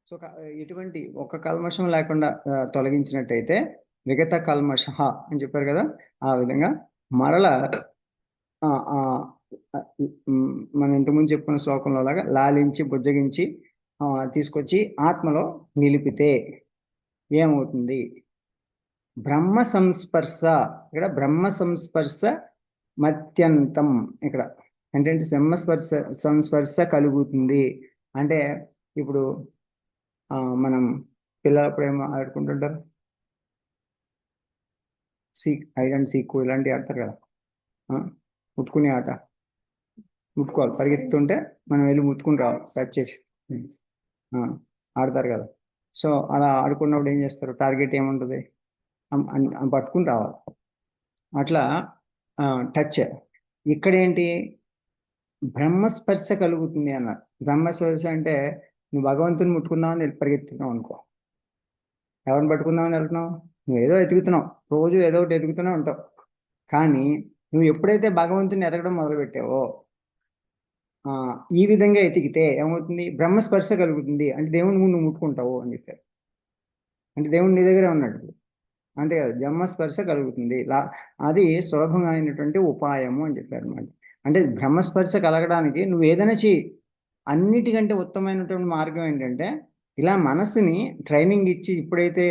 సో ఎటువంటి ఒక కల్మషం లేకుండా తొలగించినట్టయితే విగత కల్మష అని చెప్పారు కదా, ఆ విధంగా మరల మనం ఇంతకుముందు చెప్పుకున్న శ్లోకంలో లాగా లాలించి బుజ్జగించి తీసుకొచ్చి ఆత్మలో నిలిపితే ఏమవుతుంది? బ్రహ్మ సంస్పర్శ. ఇక్కడ బ్రహ్మ సంస్పర్శ మత్యంతం. ఇక్కడ ఏంటంటే సంస్పర్శ కలుగుతుంది అంటే, ఇప్పుడు మనం పిల్లలప్పుడు ఏమో ఆడుకుంటుంటారు, హైడ్ అండ్ సీక్ ఇలాంటివి ఆడతారు కదా, ముట్టుకునే ఆట. ముట్టుకోవాలి, పరిగెత్తుంటే మనం వెళ్ళి ముట్టుకుని రావాలి, టచ్ చేసి ఆడతారు కదా. సో అలా ఆడుకున్నప్పుడు ఏం చేస్తారు, టార్గెట్ ఏముంటుంది, పట్టుకుని రావాలి. అట్లా టచ్. ఇక్కడేంటి, బ్రహ్మస్పర్శ కలుగుతుంది అన్నారు. బ్రహ్మస్పర్శ అంటే నువ్వు భగవంతుని ముట్టుకుందామని పరిగెత్తుతున్నావు అనుకో, ఎవరిని పట్టుకుందామని వెళ్తున్నావు? నువ్వు ఏదో ఎదుగుతున్నావు, రోజు ఏదో ఒకటి ఎదుగుతూనే ఉంటావు. కానీ నువ్వు ఎప్పుడైతే భగవంతుని ఎదగడం మొదలుపెట్టావో, ఈ విధంగా ఎతికితే ఏమవుతుంది? బ్రహ్మస్పర్శ కలుగుతుంది. అంటే దేవుని నువ్వు ముట్టుకుంటావు అని చెప్పారు. అంటే దేవుడు నీ దగ్గరే ఉన్నాడు, అంతే కదా, బ్రహ్మస్పర్శ కలుగుతుంది. అది సులభమైనటువంటి ఉపాయము అని చెప్పారు అన్నమాట. అంటే బ్రహ్మస్పర్శ కలగడానికి నువ్వు ఏదైనా చెయ్యి. అన్నిటికంటే ఉత్తమమైనటువంటి మార్గం ఏంటంటే, ఇలా మనసుని ట్రైనింగ్ ఇచ్చి ఇప్పుడైతే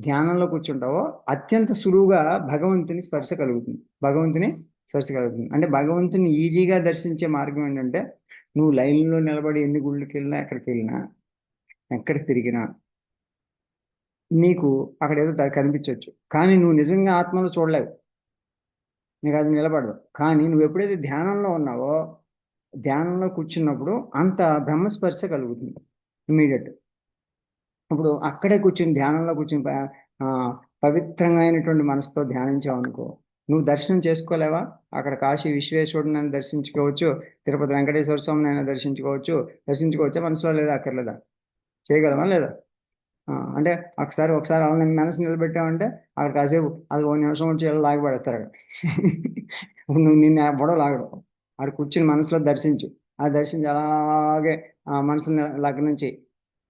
ధ్యానంలో కూర్చుంటావో అత్యంత సులువుగా భగవంతుని స్పర్శ కలుగుతుంది. అంటే భగవంతుని ఈజీగా దర్శించే మార్గం ఏంటంటే, నువ్వు లైన్లో నిలబడి ఎన్ని గుళ్ళకి వెళ్ళినా, ఎక్కడికి తిరిగినా నీకు అక్కడ ఏదో కనిపించవచ్చు, కానీ నువ్వు నిజంగా ఆత్మలో చూడలేవు, నీకు అది నిలబడదు. కానీ నువ్వు ఎప్పుడైతే ధ్యానంలో ఉన్నావో, ధ్యానంలో కూర్చున్నప్పుడు అంత బ్రహ్మస్పర్శ కలుగుతుంది ఇమీడియట్. ఇప్పుడు అక్కడే కూర్చుని ధ్యానంలో కూర్చుని పవిత్రంగా అయినటువంటి మనసుతో ధ్యానించావు అనుకో, నువ్వు దర్శనం చేసుకోలేవా? అక్కడ కాశీ విశ్వేశ్వరుడిని అయినా దర్శించుకోవచ్చు, తిరుపతి వెంకటేశ్వర స్వామిని అయినా దర్శించుకోవచ్చా? మనసులో లేదా? అక్కర్లేదా? చేయగలమా లేదా? అంటే ఒకసారి అలా మనసు నిలబెట్టామంటే అక్కడ కాసేపు అది 1 నిమిషం వచ్చి ఇలా లాగి పడేస్తారు అక్కడ. నువ్వు నిన్ను ఎవడో లాగడు. అక్కడ కూర్చుని మనసులో దర్శించు. ఆ దర్శించి అలాగే ఆ మనసుని లగ్నం చేయి.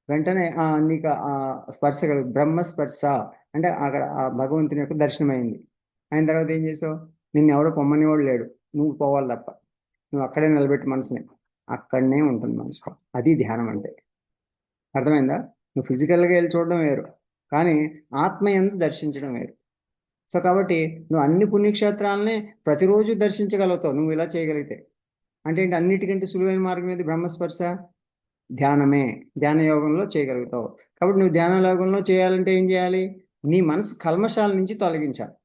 వెంటనే నీకు స్పర్శ కలుగు, బ్రహ్మ స్పర్శ. అంటే అక్కడ ఆ భగవంతుని యొక్క దర్శనం అయింది. అయిన తర్వాత ఏం చేసావు? నిన్ను ఎవడో పొమ్మనివాడు లేడు, నువ్వు పోవాలి తప్ప. నువ్వు అక్కడే నిలబెట్టి మనసుని, అక్కడనే ఉంటుంది మనసు. అది ధ్యానం అంటే. అర్థమైందా? నువ్వు ఫిజికల్గా వెళ్ళి చూడడం వేరు, కానీ ఆత్మయందు దర్శించడం వేరు. సో కాబట్టి నువ్వు అన్ని పుణ్యక్షేత్రాలని ప్రతిరోజు దర్శించగలుగుతావు నువ్వు ఇలా చేయగలిగితే. అంటే ఏంటి? అన్నిటికంటే సులువైన మార్గం ఏది? బ్రహ్మస్పర్శ. ధ్యానమే. ధ్యాన యోగంలో చేయగలుగుతావు. కాబట్టి నువ్వు ధ్యాన యోగంలో చేయాలంటే ఏం చేయాలి? నీ మనసు కల్మషాల నుంచి తొలగించాలి.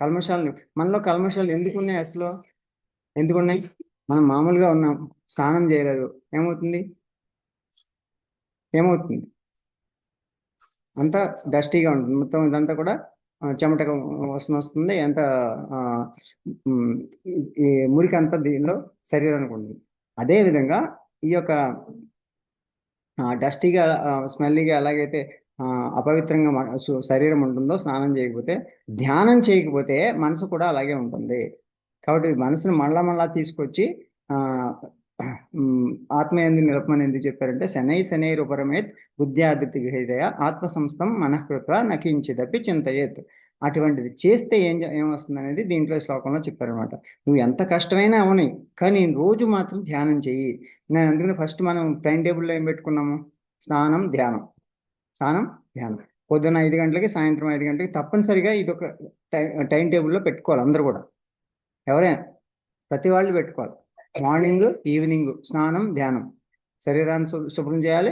కల్మషాలను, మనలో కల్మషాలు ఎందుకున్నాయి అసలు? ఎందుకున్నాయి? మనం మామూలుగా ఉన్నాం, స్నానం చేయలేదు, ఏమవుతుంది? ఏమవుతుంది? అంతా డస్టీగా ఉంటుంది మొత్తం, ఇదంతా కూడా చెమట వస్తుంది. ఎంత ఆ, ఉమ్, ఈ మురికి అంతా దీనిలో శరీరానికి ఉంటుంది. అదే విధంగా ఈ యొక్క డస్టీగా, స్మెల్లీగా ఎలాగైతే ఆ, అపవిత్రంగా శరీరం ఉంటుందో స్నానం చేయకపోతే, ధ్యానం చేయకపోతే మనసు కూడా అలాగే ఉంటుంది. కాబట్టి మనసును మళ్ళా మళ్ళా తీసుకొచ్చి ఆ ఉమ్, ఆత్మయందు నిలపమని ఎందుకు చెప్పారంటే, శనైర్ ఉపరమేత్ బుద్ధ్యాదితి విహృదయ ఆత్మ సంస్థం మనఃకృత్వ నకించిదపి చింతయేత్. అటువంటిది చేస్తే ఏమొస్తుంది అనేది దీంట్లో శ్లోకంలో చెప్పారనమాట. నువ్వు ఎంత కష్టమైనా అవని, కానీ రోజు మాత్రం ధ్యానం చెయ్యి. నేను అందుకని ఫస్ట్ మనం టైం టేబుల్లో ఏం పెట్టుకున్నాము? స్నానం, ధ్యానం. స్నానం, ధ్యానం. పొద్దున్న 5 గంటలకి, సాయంత్రం 5 గంటలకి తప్పనిసరిగా ఇది ఒక టైం టేబుల్లో పెట్టుకోవాలి అందరూ కూడా. ఎవరైనా ప్రతి వాళ్ళు పెట్టుకోవాలి. మార్నింగ్, ఈవినింగ్ స్నానం, ధ్యానం. శరీరాన్ని శుభ్రం చేయాలి.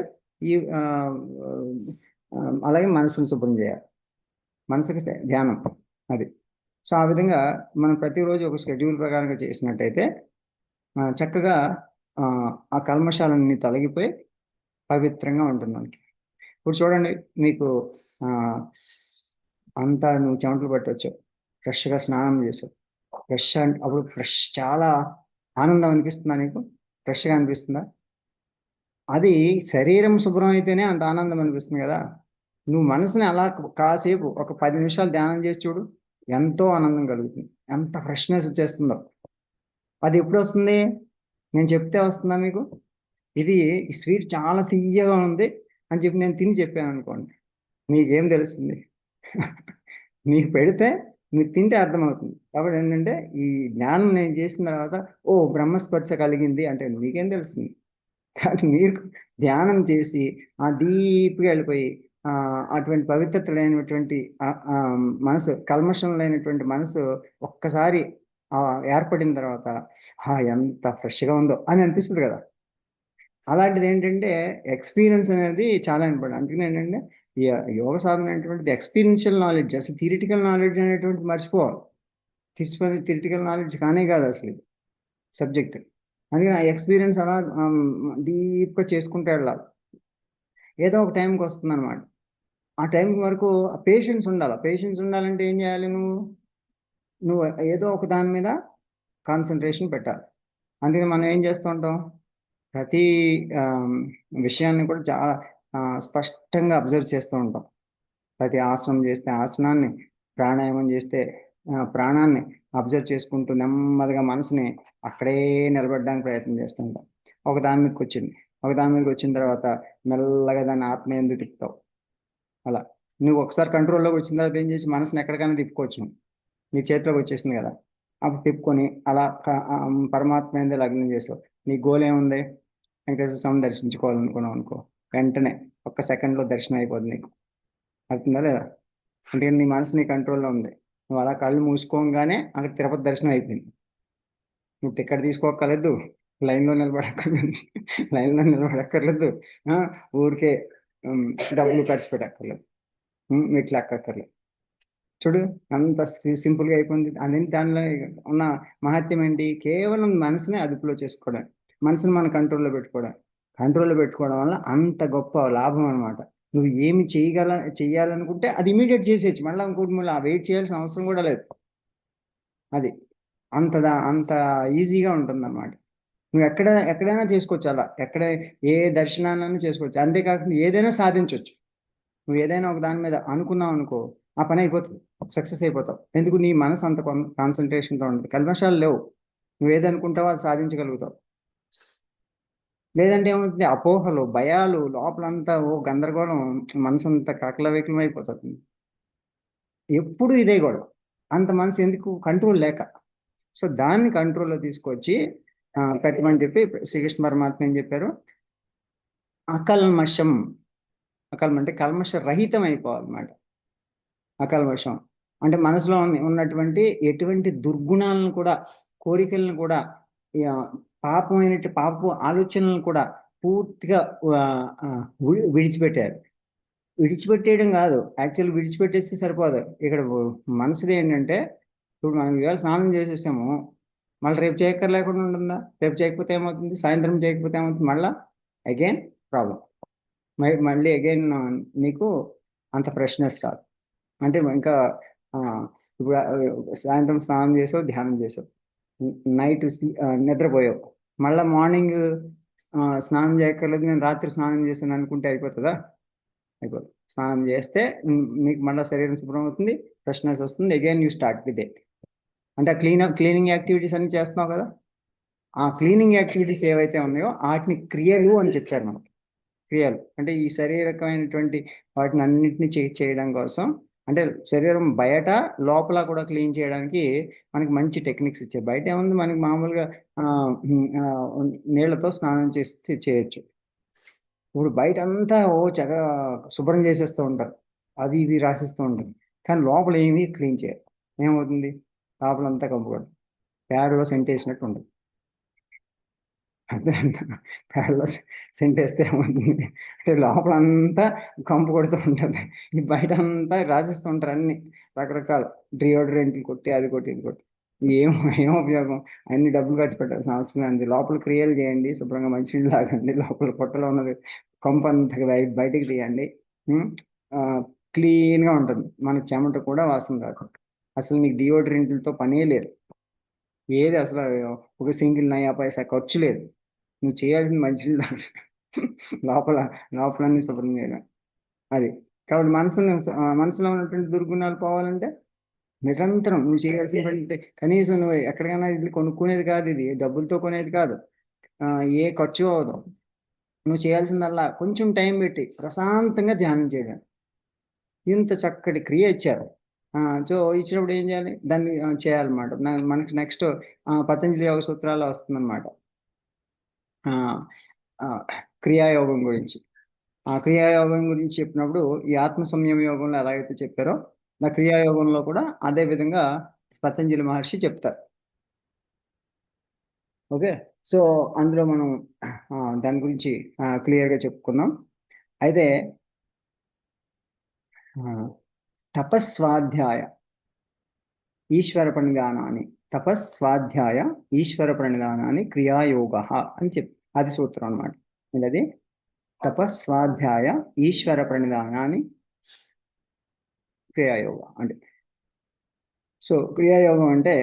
ఈ అలాగే మనసును శుభ్రం చేయాలి. మనసుకి ధ్యానం. అది. సో ఆ విధంగా మనం ప్రతిరోజు ఒక షెడ్యూల్ ప్రకారంగా చేసినట్టయితే చక్కగా ఆ కల్మషాలన్నీ తొలగిపోయి పవిత్రంగా ఉంటుంది మనకి. ఇప్పుడు చూడండి, మీకు ఆ అంతా నువ్వు చెమటలు పట్టవచ్చు, ఫ్రెష్గా స్నానం చేసావు, ఫ్రెష్ అంటే అప్పుడు చాలా ఆనందం అనిపిస్తుందా నీకు? ఫ్రెష్గా అనిపిస్తుందా? అది శరీరం శుభ్రం అయితేనే అంత ఆనందం అనిపిస్తుంది కదా. నువ్వు మనసుని అలా కాసేపు ఒక 10 నిమిషాలు ధ్యానం చేసి చూడు, ఎంతో ఆనందం కలుగుతుంది, ఎంత ఫ్రెష్నెస్ వచ్చేస్తుందో. అది ఎప్పుడు వస్తుంది? నేను చెప్తే వస్తుందా మీకు? ఇది స్వీట్ చాలా తీయగా ఉంది అని చెప్పి నేను తిని చెప్పాను అనుకోండి, మీకేం తెలుస్తుంది? మీకు పెడితే మీరు తింటే అర్థమవుతుంది. కాబట్టి ఏంటంటే, ఈ జ్ఞానం నేను చేసిన తర్వాత ఓ బ్రహ్మస్పర్శ కలిగింది అంటే మీకేం తెలుస్తుంది? కాబట్టి మీరు ధ్యానం చేసి ఆ డీప్గా వెళ్ళిపోయి అటువంటి పవిత్రత లేనటువంటి మనసు, కల్మషం లేనటువంటి మనసు ఒక్కసారి ఏర్పడిన తర్వాత ఎంత ఫ్రెష్గా ఉందో అని అనిపిస్తుంది కదా. అలాంటిది ఏంటంటే, ఎక్స్పీరియన్స్ అనేది చాలా ఇంపార్టెంట్. అందుకని ఏంటంటే, ఈ యోగ సాధన అనేటువంటిది ఎక్స్పీరియన్షియల్ నాలెడ్జ్. అసలు థియరిటికల్ నాలెడ్జ్ అనేటువంటి మర్చిపోవాలి. థియరిటికల్ నాలెడ్జ్ కానే కాదు అసలు ఇది సబ్జెక్ట్. అందుకని ఆ ఎక్స్పీరియన్స్ అలా డీప్గా చేసుకుంటూ వెళ్ళాలి. ఏదో ఒక టైంకి వస్తుంది అనమాట. ఆ టైం వరకు పేషెన్స్ ఉండాలి. పేషెన్స్ ఉండాలంటే ఏం చేయాలి? నువ్వు ఏదో ఒక దాని మీద కాన్సన్ట్రేషన్ పెట్టాలి. అందుకని మనం ఏం చేస్తూ ఉంటాం? ప్రతి విషయాన్ని కూడా చాలా స్పష్టంగా అబ్జర్వ్ చేస్తూ ఉంటాం. ప్రతి ఆసనం చేస్తే ఆసనాన్ని, ప్రాణాయామం చేస్తే ప్రాణాన్ని అబ్జర్వ్ చేసుకుంటూ నెమ్మదిగా మనసుని అక్కడే నిలబడడానికి ప్రయత్నం చేస్తుంటాం. ఒక దాని మీదకి వచ్చింది, ఒక దాని మీదకి వచ్చిన తర్వాత మెల్లగా దాన్ని ఆత్మ తిప్పుతావు. అలా నువ్వు ఒకసారి కంట్రోల్లోకి వచ్చిన తర్వాత ఏం చేసి మనసుని ఎక్కడికైనా తిప్పుకోవచ్చు. నీ చేతిలోకి వచ్చేసింది కదా, అప్పుడు తిప్పుకొని అలా పరమాత్మ ఏందో లగ్నం చేసావు. నీ గోల్ ఏముంది? వెంకటేశ్వర స్వామిని దర్శించుకోవాలనుకున్నావు అనుకో, వెంటనే ఒక్క సెకండ్లో దర్శనం అయిపోతుంది నీకు. అవుతుందా లేదా? అంటే నీ మనసు నీ కంట్రోల్లో ఉంది. నువ్వు అలా కళ్ళు మూసుకోగానే అక్కడ తిరుపతి దర్శనం అయిపోయింది. నువ్వు టికెట్ తీసుకోక్కర్లేదు, లైన్లో నిలబడక్కర్లేదు, లైన్లో నిలబడక్కర్లేదు, ఊరికే డబ్బులు ఖర్చు పెట్టక్కర్లేదు, మెట్లు ఎక్కక్కర్లేదు. చూడు, అంత సింపుల్గా అయిపోయింది. అదే దానిలో ఉన్న మహత్యం ఏంటి? కేవలం మనసుని అదుపులో చేసుకోవడం, మనసుని మన కంట్రోల్లో పెట్టుకోవడం. కంట్రోల్లో పెట్టుకోవడం వల్ల అంత గొప్ప లాభం అనమాట. నువ్వు ఏమి చెయ్యాలనుకుంటే అది ఇమీడియట్ చేసేయచ్చు. మళ్ళీ ఇంకోటి మళ్ళీ వెయిట్ చేయాల్సిన అవసరం కూడా లేదు. అది అంత ఈజీగా ఉంటుందన్నమాట. నువ్వు ఎక్కడైనా చేసుకోవచ్చు అలా, ఏ దర్శనాన్ని చేసుకోవచ్చు. అంతేకాకుండా ఏదైనా సాధించవచ్చు. నువ్వు ఏదైనా ఒక దాని మీద అనుకున్నావు అనుకో, ఆ పని అయిపోతుంది, సక్సెస్ అయిపోతావు. ఎందుకు? నీ మనసు అంత కాన్సన్ట్రేషన్తో ఉంటుంది, కల్మషాలు లేవు, నువ్వు ఏదనుకుంటావో అది సాధించగలుగుతావు. లేదంటే ఏమవుతుంది? అపోహలు, భయాలు, లోపలంతా ఓ గందరగోళం, మనసు అంతా కకలవికలం అయిపోతుంది. ఎప్పుడు ఇదే గొడవ. అంత మనసు ఎందుకు? కంట్రోల్ లేక. సో దాన్ని కంట్రోల్లో తీసుకొచ్చి పెట్టమని చెప్పి శ్రీకృష్ణ పరమాత్మ ఏం చెప్పారు? అకల్మషం. అంటే కల్మష రహితం అయిపోవాలన్నమాట. అకల్మషం అంటే మనసులో ఉన్నటువంటి ఎటువంటి దుర్గుణాలను కూడా, కోరికలను కూడా, ఆ, పాపపు ఆలోచనలను కూడా పూర్తిగా విడిచిపెట్టారు. విడిచిపెట్టేయడం కాదు, యాక్చువల్ విడిచిపెట్టేస్తే సరిపోదు. ఇక్కడ మనసుది ఏంటంటే, ఇప్పుడు మనం ఇవాళ స్నానం చేసేసాము, మళ్ళీ రేపు చేయక్కర్లేకుండా ఉంటుందా? రేపు చేయకపోతే ఏమవుతుంది? సాయంత్రం చేయకపోతే ఏమవుతుంది? మళ్ళా అగైన్ ప్రాబ్లం. మళ్ళీ అగైన్ నీకు అంత ఫ్రెష్నెస్ రాదు. అంటే ఇంకా ఇప్పుడు సాయంత్రం స్నానం చేసావు, ధ్యానం చేసావు, నైట్ నిద్రపోయావు, మళ్ళీ మార్నింగ్ స్నానం చేయక్కర్లేదు, నేను రాత్రి స్నానం చేశాను అనుకుంటే అయిపోతుందా? అయిపోతుంది. స్నానం చేస్తే మీకు మళ్ళీ శరీరం శుభ్రం అవుతుంది, ఫ్రెష్నెస్ వస్తుంది, again you start the day. అంటే క్లీనింగ్ యాక్టివిటీస్ అన్ని చేస్తున్నావు కదా, ఆ క్లీనింగ్ యాక్టివిటీస్ ఏవైతే ఉన్నాయో వాటిని క్రియలు అని చెప్పారు మనకి. క్రియలు అంటే ఈ శారీరకమైనటువంటి వాటిని అన్నింటినీ చేయడం కోసం, అంటే శరీరం బయట లోపల కూడా క్లీన్ చేయడానికి మనకి మంచి టెక్నిక్స్ ఇచ్చాయి. బయట ఏముంది, మనకి మామూలుగా నీళ్లతో స్నానం చేసి చేయొచ్చు. ఇప్పుడు బయట అంతా ఓ శుభ్రం చేసేస్తూ ఉంటారు, అది ఇది రాసిస్తూ ఉంటారు, కానీ లోపల ఏమీ క్లీన్ చేయరు. ఏమవుతుంది? లోపలంతా కంపుకొడుతుంది, ప్యాడ్లో సెంట్ వేసినట్టు ఉంటుంది. అదే ప్యాడ్లో సెంట్ వేస్తే ఏమవుతుంది అంటే లోపల అంతా కంపు కొడుతూ ఉంటుంది, ఈ బయట అంతా రాసిస్తూ ఉంటారు అన్ని రకరకాల డియోడ్రెంట్లు కొట్టి, అది కొట్టి, ఇది కొట్టి. ఏం ఏం ఉపయోగం? అన్ని డబ్బులు ఖర్చు పెట్టాల్సిన అవసరం ఉంది. లోపల క్రియలు చేయండి, శుభ్రంగా మంచినీళ్ళు తాగండి, లోపల పొట్టలో ఉన్నది కంపు అంతా బయటికి తీయండి, క్లీన్గా ఉంటుంది. మన చెమట కూడా వాసన రాదు. అసలు నీకు డియోడ్రెంట్లతో పనే లేదు, ఏది అసలు ఒక సింగిల్ నయా పైసా ఖర్చు లేదు. నువ్వు చేయాల్సింది మంచినీళ్ళు తాగడం, లోపల లోపలన్నీ శుభ్రం చేయడం. అది కాబట్టి మనసులో ఉన్నటువంటి దుర్గుణాలు పోవాలంటే నిరంతరం నువ్వు చేయాల్సినటువంటి, కనీసం నువ్వు ఎక్కడికైనా ఇది కొనుక్కునేది కాదు, ఇది డబ్బులతో కొనేది కాదు, ఏ ఖర్చు అవ్వదు. నువ్వు చేయాల్సిందల్లా కొంచెం టైం పెట్టి ప్రశాంతంగా ధ్యానం చేయడం. ఇంత చక్కటి క్రియ ఇచ్చారు. సో ఇచ్చినప్పుడు ఏం చేయాలి? దాన్ని చేయాలన్నమాట. మనకి నెక్స్ట్ పతంజలి యోగ సూత్రాల్లో వస్తుందన్నమాట క్రియాయోగం గురించి. ఆ క్రియాయోగం గురించి చెప్పినప్పుడు ఈ ఆత్మ సంయమ యోగంలో ఎలాగైతే చెప్పారో, నా క్రియాయోగంలో కూడా అదే విధంగా పతంజలి మహర్షి చెప్తారు. ఓకే, సో అందులో మనం దాని గురించి క్లియర్గా చెప్పుకున్నాం. అయితే తపస్వాధ్యాయ ఈశ్వర ప్రణిధానాన్ని, తపస్వాధ్యాయ ఈశ్వర ప్రణిధానాన్ని క్రియాయోగ అని చెప్పి అది సూత్రం అనమాట. ఇది తపస్వాధ్యాయ ఈశ్వర ప్రణిధానాన్ని క్రియాయోగ అంటే. సో క్రియాయోగం అంటే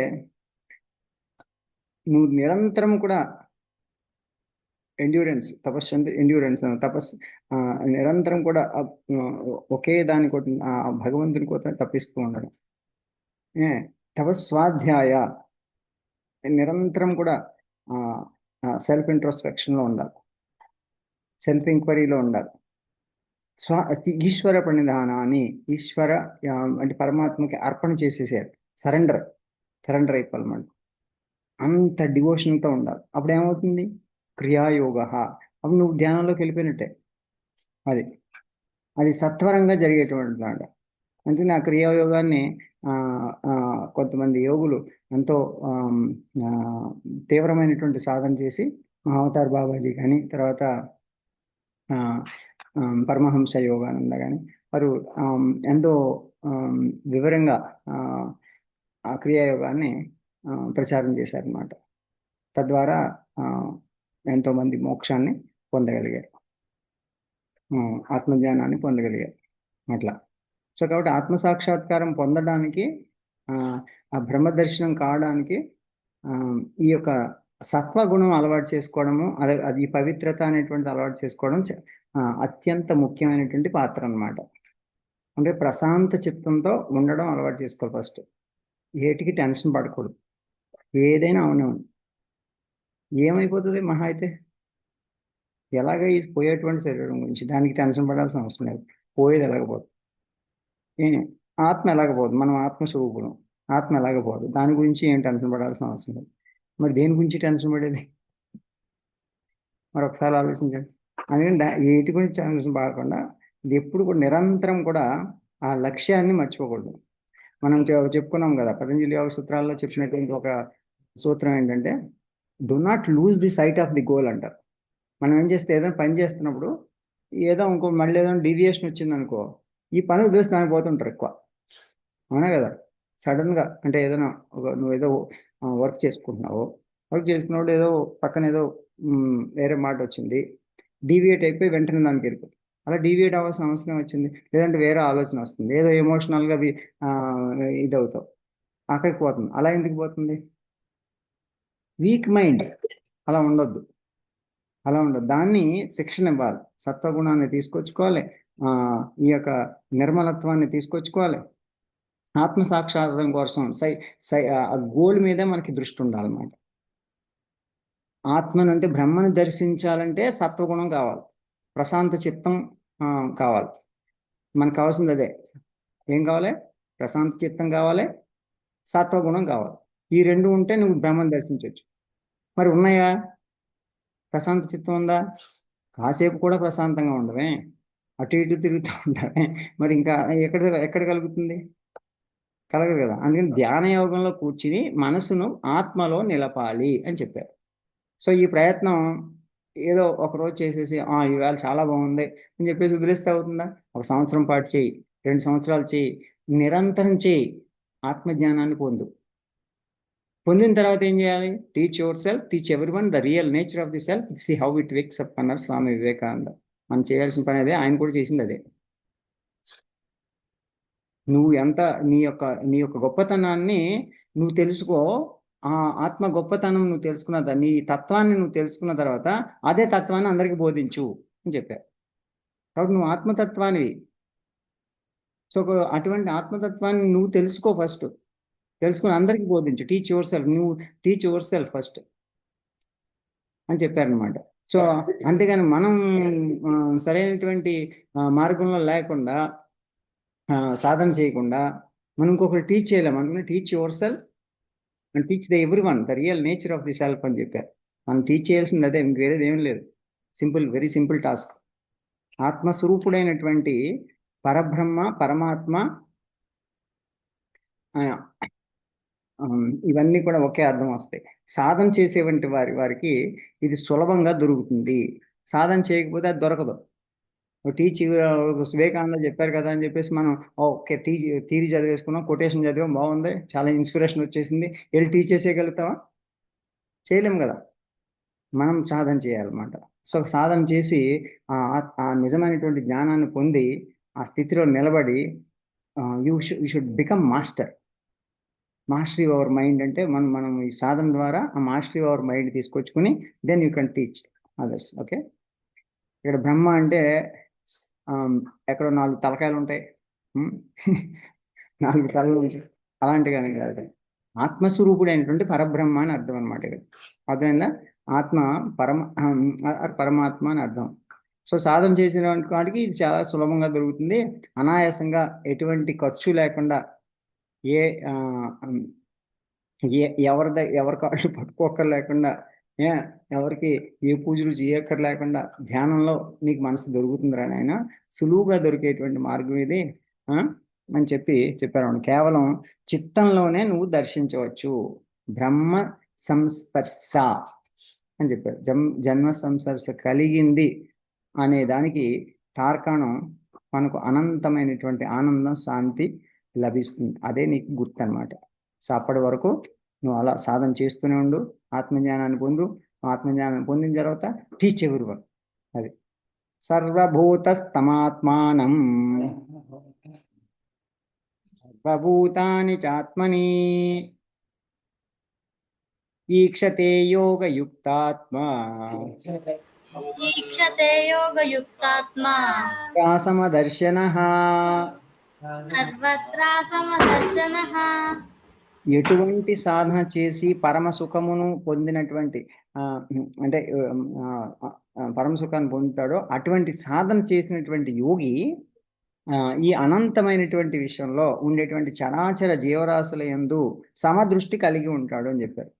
నువ్వు నిరంతరం కూడా ఎండ్యూరెన్స్, తపస్సు అంటే ఎండ్యూరెన్స్, తపస్సు నిరంతరం కూడా ఒకే దాని భగవంతుని కోసం తప్పిస్తూ ఉండడం. తపస్వాధ్యాయ నిరంతరం కూడా సెల్ఫ్ ఇంట్రోస్పెక్షన్లో ఉండాలి, సెల్ఫ్ ఎంక్వైరీలో ఉండాలి. ఈశ్వర ప్రణిధానాన్ని, ఈశ్వర అంటే పరమాత్మకి అర్పణ చేసేసారు, సరెండర్ అయిపోవాలన్నమాట. అంత డివోషన్తో ఉండాలి. అప్పుడు ఏమవుతుంది? క్రియాయోగ. అప్పుడు నువ్వు ధ్యానంలోకి వెళ్ళిపోయినట్టే. అది సత్వరంగా జరిగేటువంటి మాట. అందుకని ఆ క్రియాయోగాన్ని కొంతమంది యోగులు ఎంతో తీవ్రమైనటువంటి సాధన చేసి, అవతార్ బాబాజీ కానీ, తర్వాత పరమహంస యోగానంద కానీ, వారు ఎంతో వివరంగా ఆ క్రియాయోగాన్ని ప్రచారం చేశారన్నమాట. తద్వారా ఎంతోమంది మోక్షాన్ని పొందగలిగారు, ఆత్మజ్ఞానాన్ని పొందగలిగారు అట్లా. సో కాబట్టి ఆత్మసాక్షాత్కారం పొందడానికి ఆ బ్రహ్మ దర్శనం కావడానికి ఈ యొక్క సత్వగుణం అలవాటు చేసుకోవడము, అది పవిత్రత అనేటువంటిది అలవాటు చేసుకోవడం అత్యంత ముఖ్యమైనటువంటి పాత్ర అన్నమాట. అంటే ప్రశాంత చిత్తంతో ఉండడం అలవాటు చేసుకోవాలి ఫస్ట్. ఏటికి టెన్షన్ పడకూడదు. ఏదైనా అవునవును, ఏమైపోతుంది మహా అయితే, ఎలాగ ఈ పోయేటువంటి శరీరం గురించి దానికి టెన్షన్ పడాల్సిన అవసరం లేదు. పోయేది ఎలాగపోదు, ఆత్మ ఎలాగపోదు, మనం ఆత్మస్వరూపులం, ఆత్మ ఎలాగపోదు, దాని గురించి ఏం టెన్షన్ పడాల్సిన అవసరం లేదు. మరి దేని గురించి టెన్షన్ పడేది? మరి ఒకసారి ఆలోచించండి. అందుకని ఏటి గురించి టెన్షన్ పడకుండా ఇది ఎప్పుడు కూడా నిరంతరం కూడా ఆ లక్ష్యాన్ని మర్చిపోకూడదు. మనం చెప్పుకున్నాం కదా, పతంజలి యోగ సూత్రాల్లో చెప్పినటువంటి ఒక సూత్రం ఏంటంటే, do not lose the sight of the goal అంటారు. మనం ఏం చేస్తే ఏదైనా పని చేస్తున్నప్పుడు ఏదో ఇంకో మళ్ళీ ఏదైనా డీవియేషన్ వచ్చింది అనుకో, ఈ పని వదిలేసి దానికి పోతుంటారు ఎక్కువ. అవునా కదా? సడన్ గా అంటే ఏదైనా నువ్వు ఏదో వర్క్ చేసుకుంటున్నావు, వర్క్ చేసుకున్నప్పుడు ఏదో పక్కన ఏదో వేరే మాట వచ్చింది, డీవియేట్ అయిపోయి వెంటనే దానికి వెళ్ళిపోతుంది. అలా డీవియేట్ అవ్వాల్సిన అవసరం వచ్చింది, లేదంటే వేరే ఆలోచన వస్తుంది, ఏదో ఎమోషనల్గా ఇది అవుతావు, అక్కడికి పోతుంది. అలా ఎందుకు పోతుంది? Week mind. అలా ఉండొద్దు, అలా ఉండదు. దాన్ని శిక్షణ ఇవ్వాలి, సత్వగుణాన్ని తీసుకొచ్చుకోవాలి, ఈ యొక్క నిర్మలత్వాన్ని తీసుకొచ్చుకోవాలి. ఆత్మ సాక్షాత్కారం కోసం ఆ గోల్ మీదే మనకి దృష్టి ఉండాలన్నమాట. ఆత్మను అంటే బ్రహ్మను దర్శించాలంటే సత్వగుణం కావాలి, ప్రశాంత చిత్తం కావాలి. మనకు కావాల్సింది అదే. ఏం కావాలి? ప్రశాంత చిత్తం కావాలి, సత్వగుణం కావాలి. ఈ రెండు ఉంటే నువ్వు బ్రహ్మను దర్శించవచ్చు. మరి ఉన్నాయా? ప్రశాంత చిత్తం ఉందా? కాసేపు కూడా ప్రశాంతంగా ఉండవే, అటు ఇటు తిరుగుతూ ఉంటావే, మరి ఇంకా ఎక్కడ ఎక్కడ కలుగుతుంది? కలగదు కదా. అందుకని ధ్యాన యోగంలో కూర్చుని మనసును ఆత్మలో నిలపాలి అని చెప్పారు. సో ఈ ప్రయత్నం ఏదో ఒక రోజు చేసేసి ఈవేళ చాలా బాగుంది అని చెప్పేసి వదిలేస్తే అవుతుందా? ఒక సంవత్సరం పాటు చేయి, 2 సంవత్సరాలు చేయి, నిరంతరం చేయి, ఆత్మజ్ఞానాన్ని పొందిన తర్వాత ఏం చేయాలి? టీచ్ యువర్ సెల్ఫ్, టీచ్ ఎవరి one the real nature of the self, see how it wakes up అన్నారు స్వామి వివేకానంద. మనం చేయాల్సిన పని అదే, ఆయన కూడా చేసింది అదే. నువ్వు ఎంత నీ యొక్క గొప్పతనాన్ని నువ్వు తెలుసుకో, ఆ ఆత్మ గొప్పతనం నువ్వు తెలుసుకున్న నీ తత్వాన్ని నువ్వు తెలుసుకున్న తర్వాత అదే తత్వాన్ని అందరికీ బోధించు అని చెప్పారు. కాబట్టి నువ్వు ఆత్మతత్వానివి. సో అటువంటి ఆత్మతత్వాన్ని నువ్వు తెలుసుకో ఫస్ట్, తెలుసుకుని అందరికీ బోధించు. టీచ్ యువర్ సెల్ఫ్, నువ్వు టీచ్ యువర్ సెల్ఫ్ ఫస్ట్ అని చెప్పారనమాట. సో అంతేగాని మనం సరైనటువంటి మార్గంలో లేకుండా, సాధన చేయకుండా మనం ఇంకొకరు టీచ్ చేయలేము. అందుకని teach your self and teach the every one the real nature of the self అని చెప్పారు. మనం టీచ్ చేయాల్సింది అదే, ఇంక వేరేది ఏం లేదు. Simple, very simple task. ఆత్మస్వరూపుడైనటువంటి పరబ్రహ్మ, పరమాత్మ, ఇవన్నీ కూడా ఒకే అర్థం వస్తాయి. సాధన చేసేవంటి వారికి ఇది సులభంగా దొరుకుతుంది. సాధన చేయకపోతే అది దొరకదు. టీచ్ వివేకానంద చెప్పారు కదా అని చెప్పేసి మనం ఓకే థీరీ చదివేసుకున్నాం, కొటేషన్ చదివాం, బాగుంది, చాలా ఇన్స్పిరేషన్ వచ్చేసింది, వెళ్ళి టీచ్ చేసేయగలుగుతావా? చేయలేము కదా. మనం సాధన చేయాలన్నమాట. సో సాధన చేసి ఆ నిజమైనటువంటి జ్ఞానాన్ని పొంది ఆ స్థితిలో నిలబడి you should become master. Mastery over mind అంటే మనం ఈ సాధన ద్వారా ఆ మాస్టరీ ఓవర్ మైండ్ తీసుకొచ్చుకుని then you can teach others. Okay. ఇక్కడ బ్రహ్మ అంటే ఎక్కడో 4 తలకాయలు ఉంటాయి, 4 తలలు ఉంటాయి, అలాంటివి కాదు. ఆత్మస్వరూపుడైనటువంటి పరబ్రహ్మ అని అర్థం అనమాట. ఇక్కడ అర్థమైందా? ఆత్మ పరమాత్మ అని అర్థం. సో సాధన చేసిన వాటికి ఇది చాలా సులభంగా దొరుకుతుంది, అనాయాసంగా, ఎటువంటి ఖర్చు లేకుండా, ఏ ఎవరి కాళ్ళు పట్టుకోకర్ లేకుండా, ఎవరికి ఏ పూజలు చేయక్కర్ లేకుండా ధ్యానంలో నీకు మనసు దొరుకుతుంది రా నాయన, సులువుగా దొరికేటువంటి మార్గం ఇది అని చెప్పారు. కేవలం చిత్తంలోనే నువ్వు దర్శించవచ్చు బ్రహ్మ సంస్పర్శ అని చెప్పారు. జన్మ సంస్పర్శ కలిగింది అనే దానికి తార్కాణం మనకు అనంతమైనటువంటి ఆనందం, శాంతి లభిస్తుంది. అదే నీకు గుర్తు అనమాట. సో అప్పటి వరకు నువ్వు అలా సాధన చేస్తూనే ఉండు, ఆత్మజ్ఞానాన్ని పొందు. ఆత్మజ్ఞానాన్ని పొందిన తర్వాత టీచ్ ఎవరివన్. అది సర్వభూతస్తమాత్మానం సర్వభూతాని చాత్మని ఈక్షతే యోగయుక్తాత్మా ఈక్షతే యోగయుక్తాత్మా సమదర్శనః. సర్వత్రా సమదర్శనః. ఎటువంటి సాధన చేసి పరమ సుఖమును పొందినటువంటి ఆ, అంటే పరమ సుఖాన్ని పొందుతాడో అటువంటి సాధన చేసినటువంటి యోగి ఆ, ఈ అనంతమైనటువంటి విషయంలో ఉండేటువంటి చరాచర జీవరాశుల యందు సమదృష్టి కలిగి ఉంటాడు అని చెప్పారు.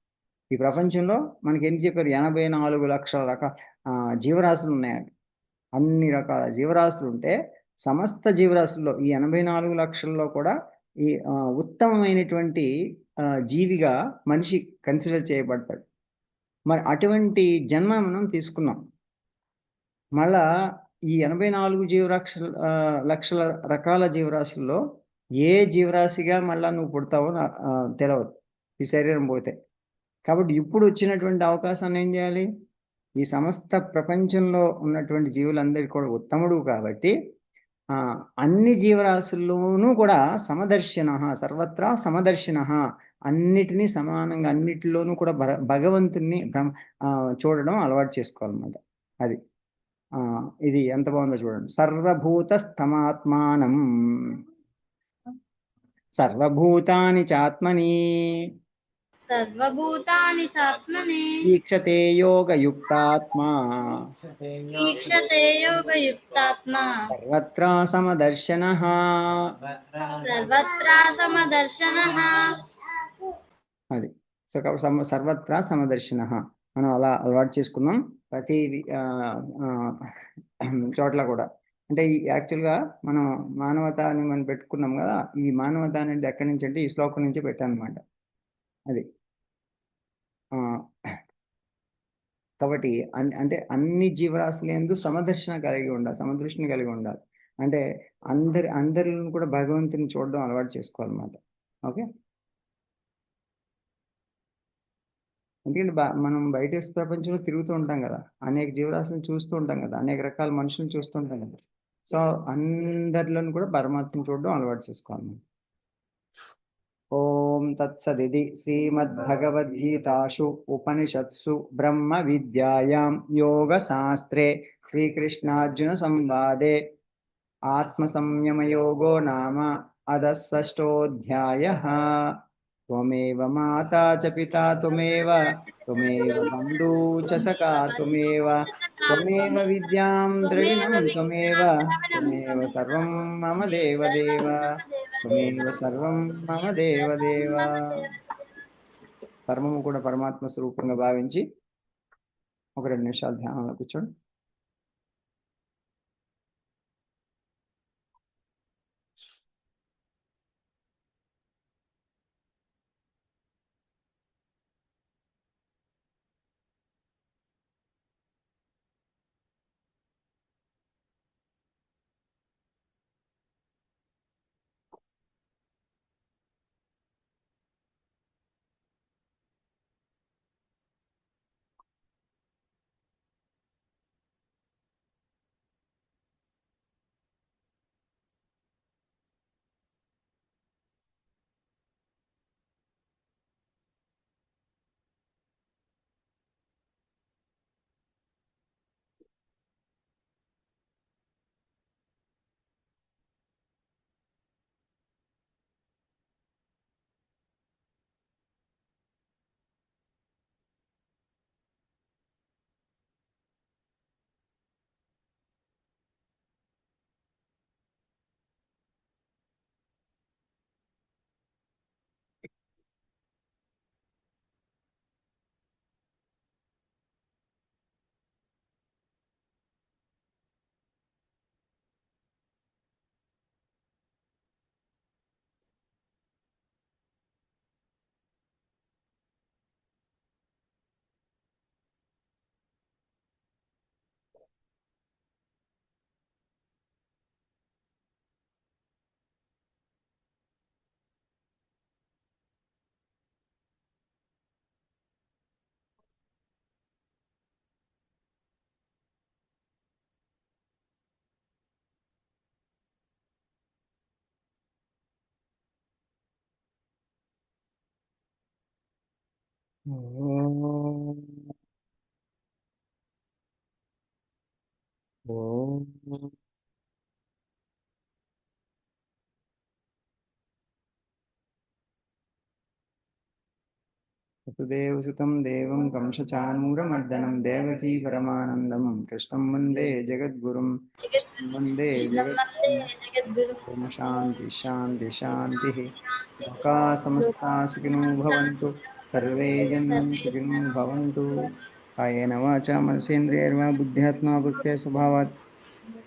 ఈ ప్రపంచంలో మనకి ఏం చెప్పారు? 84 లక్షల జీవరాశులు ఉన్నాయండి. అన్ని రకాల జీవరాశులు ఉంటే సమస్త జీవరాశుల్లో ఈ 84 లక్షల్లో కూడా ఈ ఉత్తమమైనటువంటి జీవిగా మనిషి కన్సిడర్ చేయబడతాడు. మరి అటువంటి జన్మ మనం తీసుకున్నాం. మళ్ళా ఈ 84 లక్షల రకాల జీవరాశుల్లో ఏ జీవరాశిగా మళ్ళా నువ్వు పుడతావో తెలియదు ఈ శరీరం పోతే. కాబట్టి ఇప్పుడు వచ్చినటువంటి అవకాశాన్ని ఏం చేయాలి? ఈ సమస్త ప్రపంచంలో ఉన్నటువంటి జీవులందరికీ కూడా ఉత్తముడు కాబట్టి అన్ని జీవరాశుల్లోనూ కూడా సమదర్శన, సర్వత్రా సమదర్శన, అన్నిటినీ సమానంగా అన్నిటిలోనూ కూడా భగవంతుణ్ణి చూడడం అలవాటు చేసుకోవాలన్నమాట. అది ఇది ఎంత బాగుందో చూడండి. సర్వభూత స్థమాత్మానం సర్వభూతాని చాత్మని సర్వభూతాని చాత్మని ఈక్షతే యోగయుక్తాత్మా ఈక్షతే యోగయుక్తాత్మా సర్వత్రా సమదర్శనః. సర్వత్రా సమదర్శనః. అది సో కాబట్టి సర్వత్రా సమదర్శనః మనం అలా అలవాటు చేసుకున్నాం ప్రతి చోట్ల కూడా. అంటే యాక్చువల్గా మనం మానవత అని మనం పెట్టుకున్నాం కదా. ఈ మానవత అనేది ఎక్కడి నుంచి అంటే ఈ శ్లోకం నుంచి పెట్టానమాట. అది కాబట్టి అంటే అన్ని జీవరాశులందు సమదర్శన కలిగి ఉండాలి, సమదృష్టిని కలిగి ఉండాలి. అంటే అందరిని కూడా భగవంతుని చూడడం అలవాటు చేసుకోవాలన్నమాట. ఓకే. ఎందుకంటే మనం బయట ప్రపంచంలో తిరుగుతూ ఉంటాం కదా, అనేక జీవరాశులను చూస్తూ ఉంటాం కదా, అనేక రకాల మనుషులను చూస్తూ ఉంటాం కదా. సో అందరిలోనూ కూడా పరమాత్మను చూడడం అలవాటు చేసుకోవాలి. ఓం తత్సదితి శ్రీమద్భగవద్గీతాసు ఉపనిషత్సు బ్రహ్మ విద్యాయాం యోగశాస్త్రే శ్రీకృష్ణార్జున సంవాదే ఆత్మసంయమయోగో నామ అధఃషష్ఠోऽధ్యాయः. త్వమేవ మాతా చ పితా త్వమేవ బంధూ చ సఖా త్వమేవ విద్యాం ద్రవిణం త్వమేవ సర్వం మమ దేవదేవ సర్వం మమ దేవదేవ. సర్వము కూడా పరమాత్మ స్వరూపంగా భావించి ఒక 2 నిమిషాలు ధ్యానంలో కూర్చోండి. ఓం. ఓం. వసుదేవసుతం దేవం కంసచానూరమర్దనం దేవకీ పరమానందం కృష్ణం వందే జగద్గురుం వందే కృష్ణం వందే జగద్గురు. ఓం శాంతి శాంతి శాంతి లోకా సమస్తా సుఖినో భవంతు సర్వే జనా సుఖినో భవంతు కాయేన వాచా మనసేంద్రియర్వా బుద్ధ్యాత్మా భక్త్యా స్వభావాత్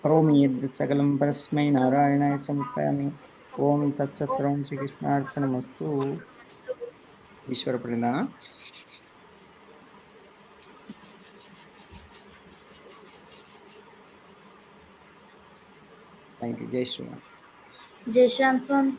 కరోమి యద్యత్ సకలం పరస్మై నారాయణాయ సమర్పయామి ఓం తత్సత్ సర్వం శ్రీకృష్ణార్పణమస్తు ఈశ్వర ప్రణామ థ్యాంక్ యూ జై శ్రీరామ్ జై శ్యామ్ స్వామి.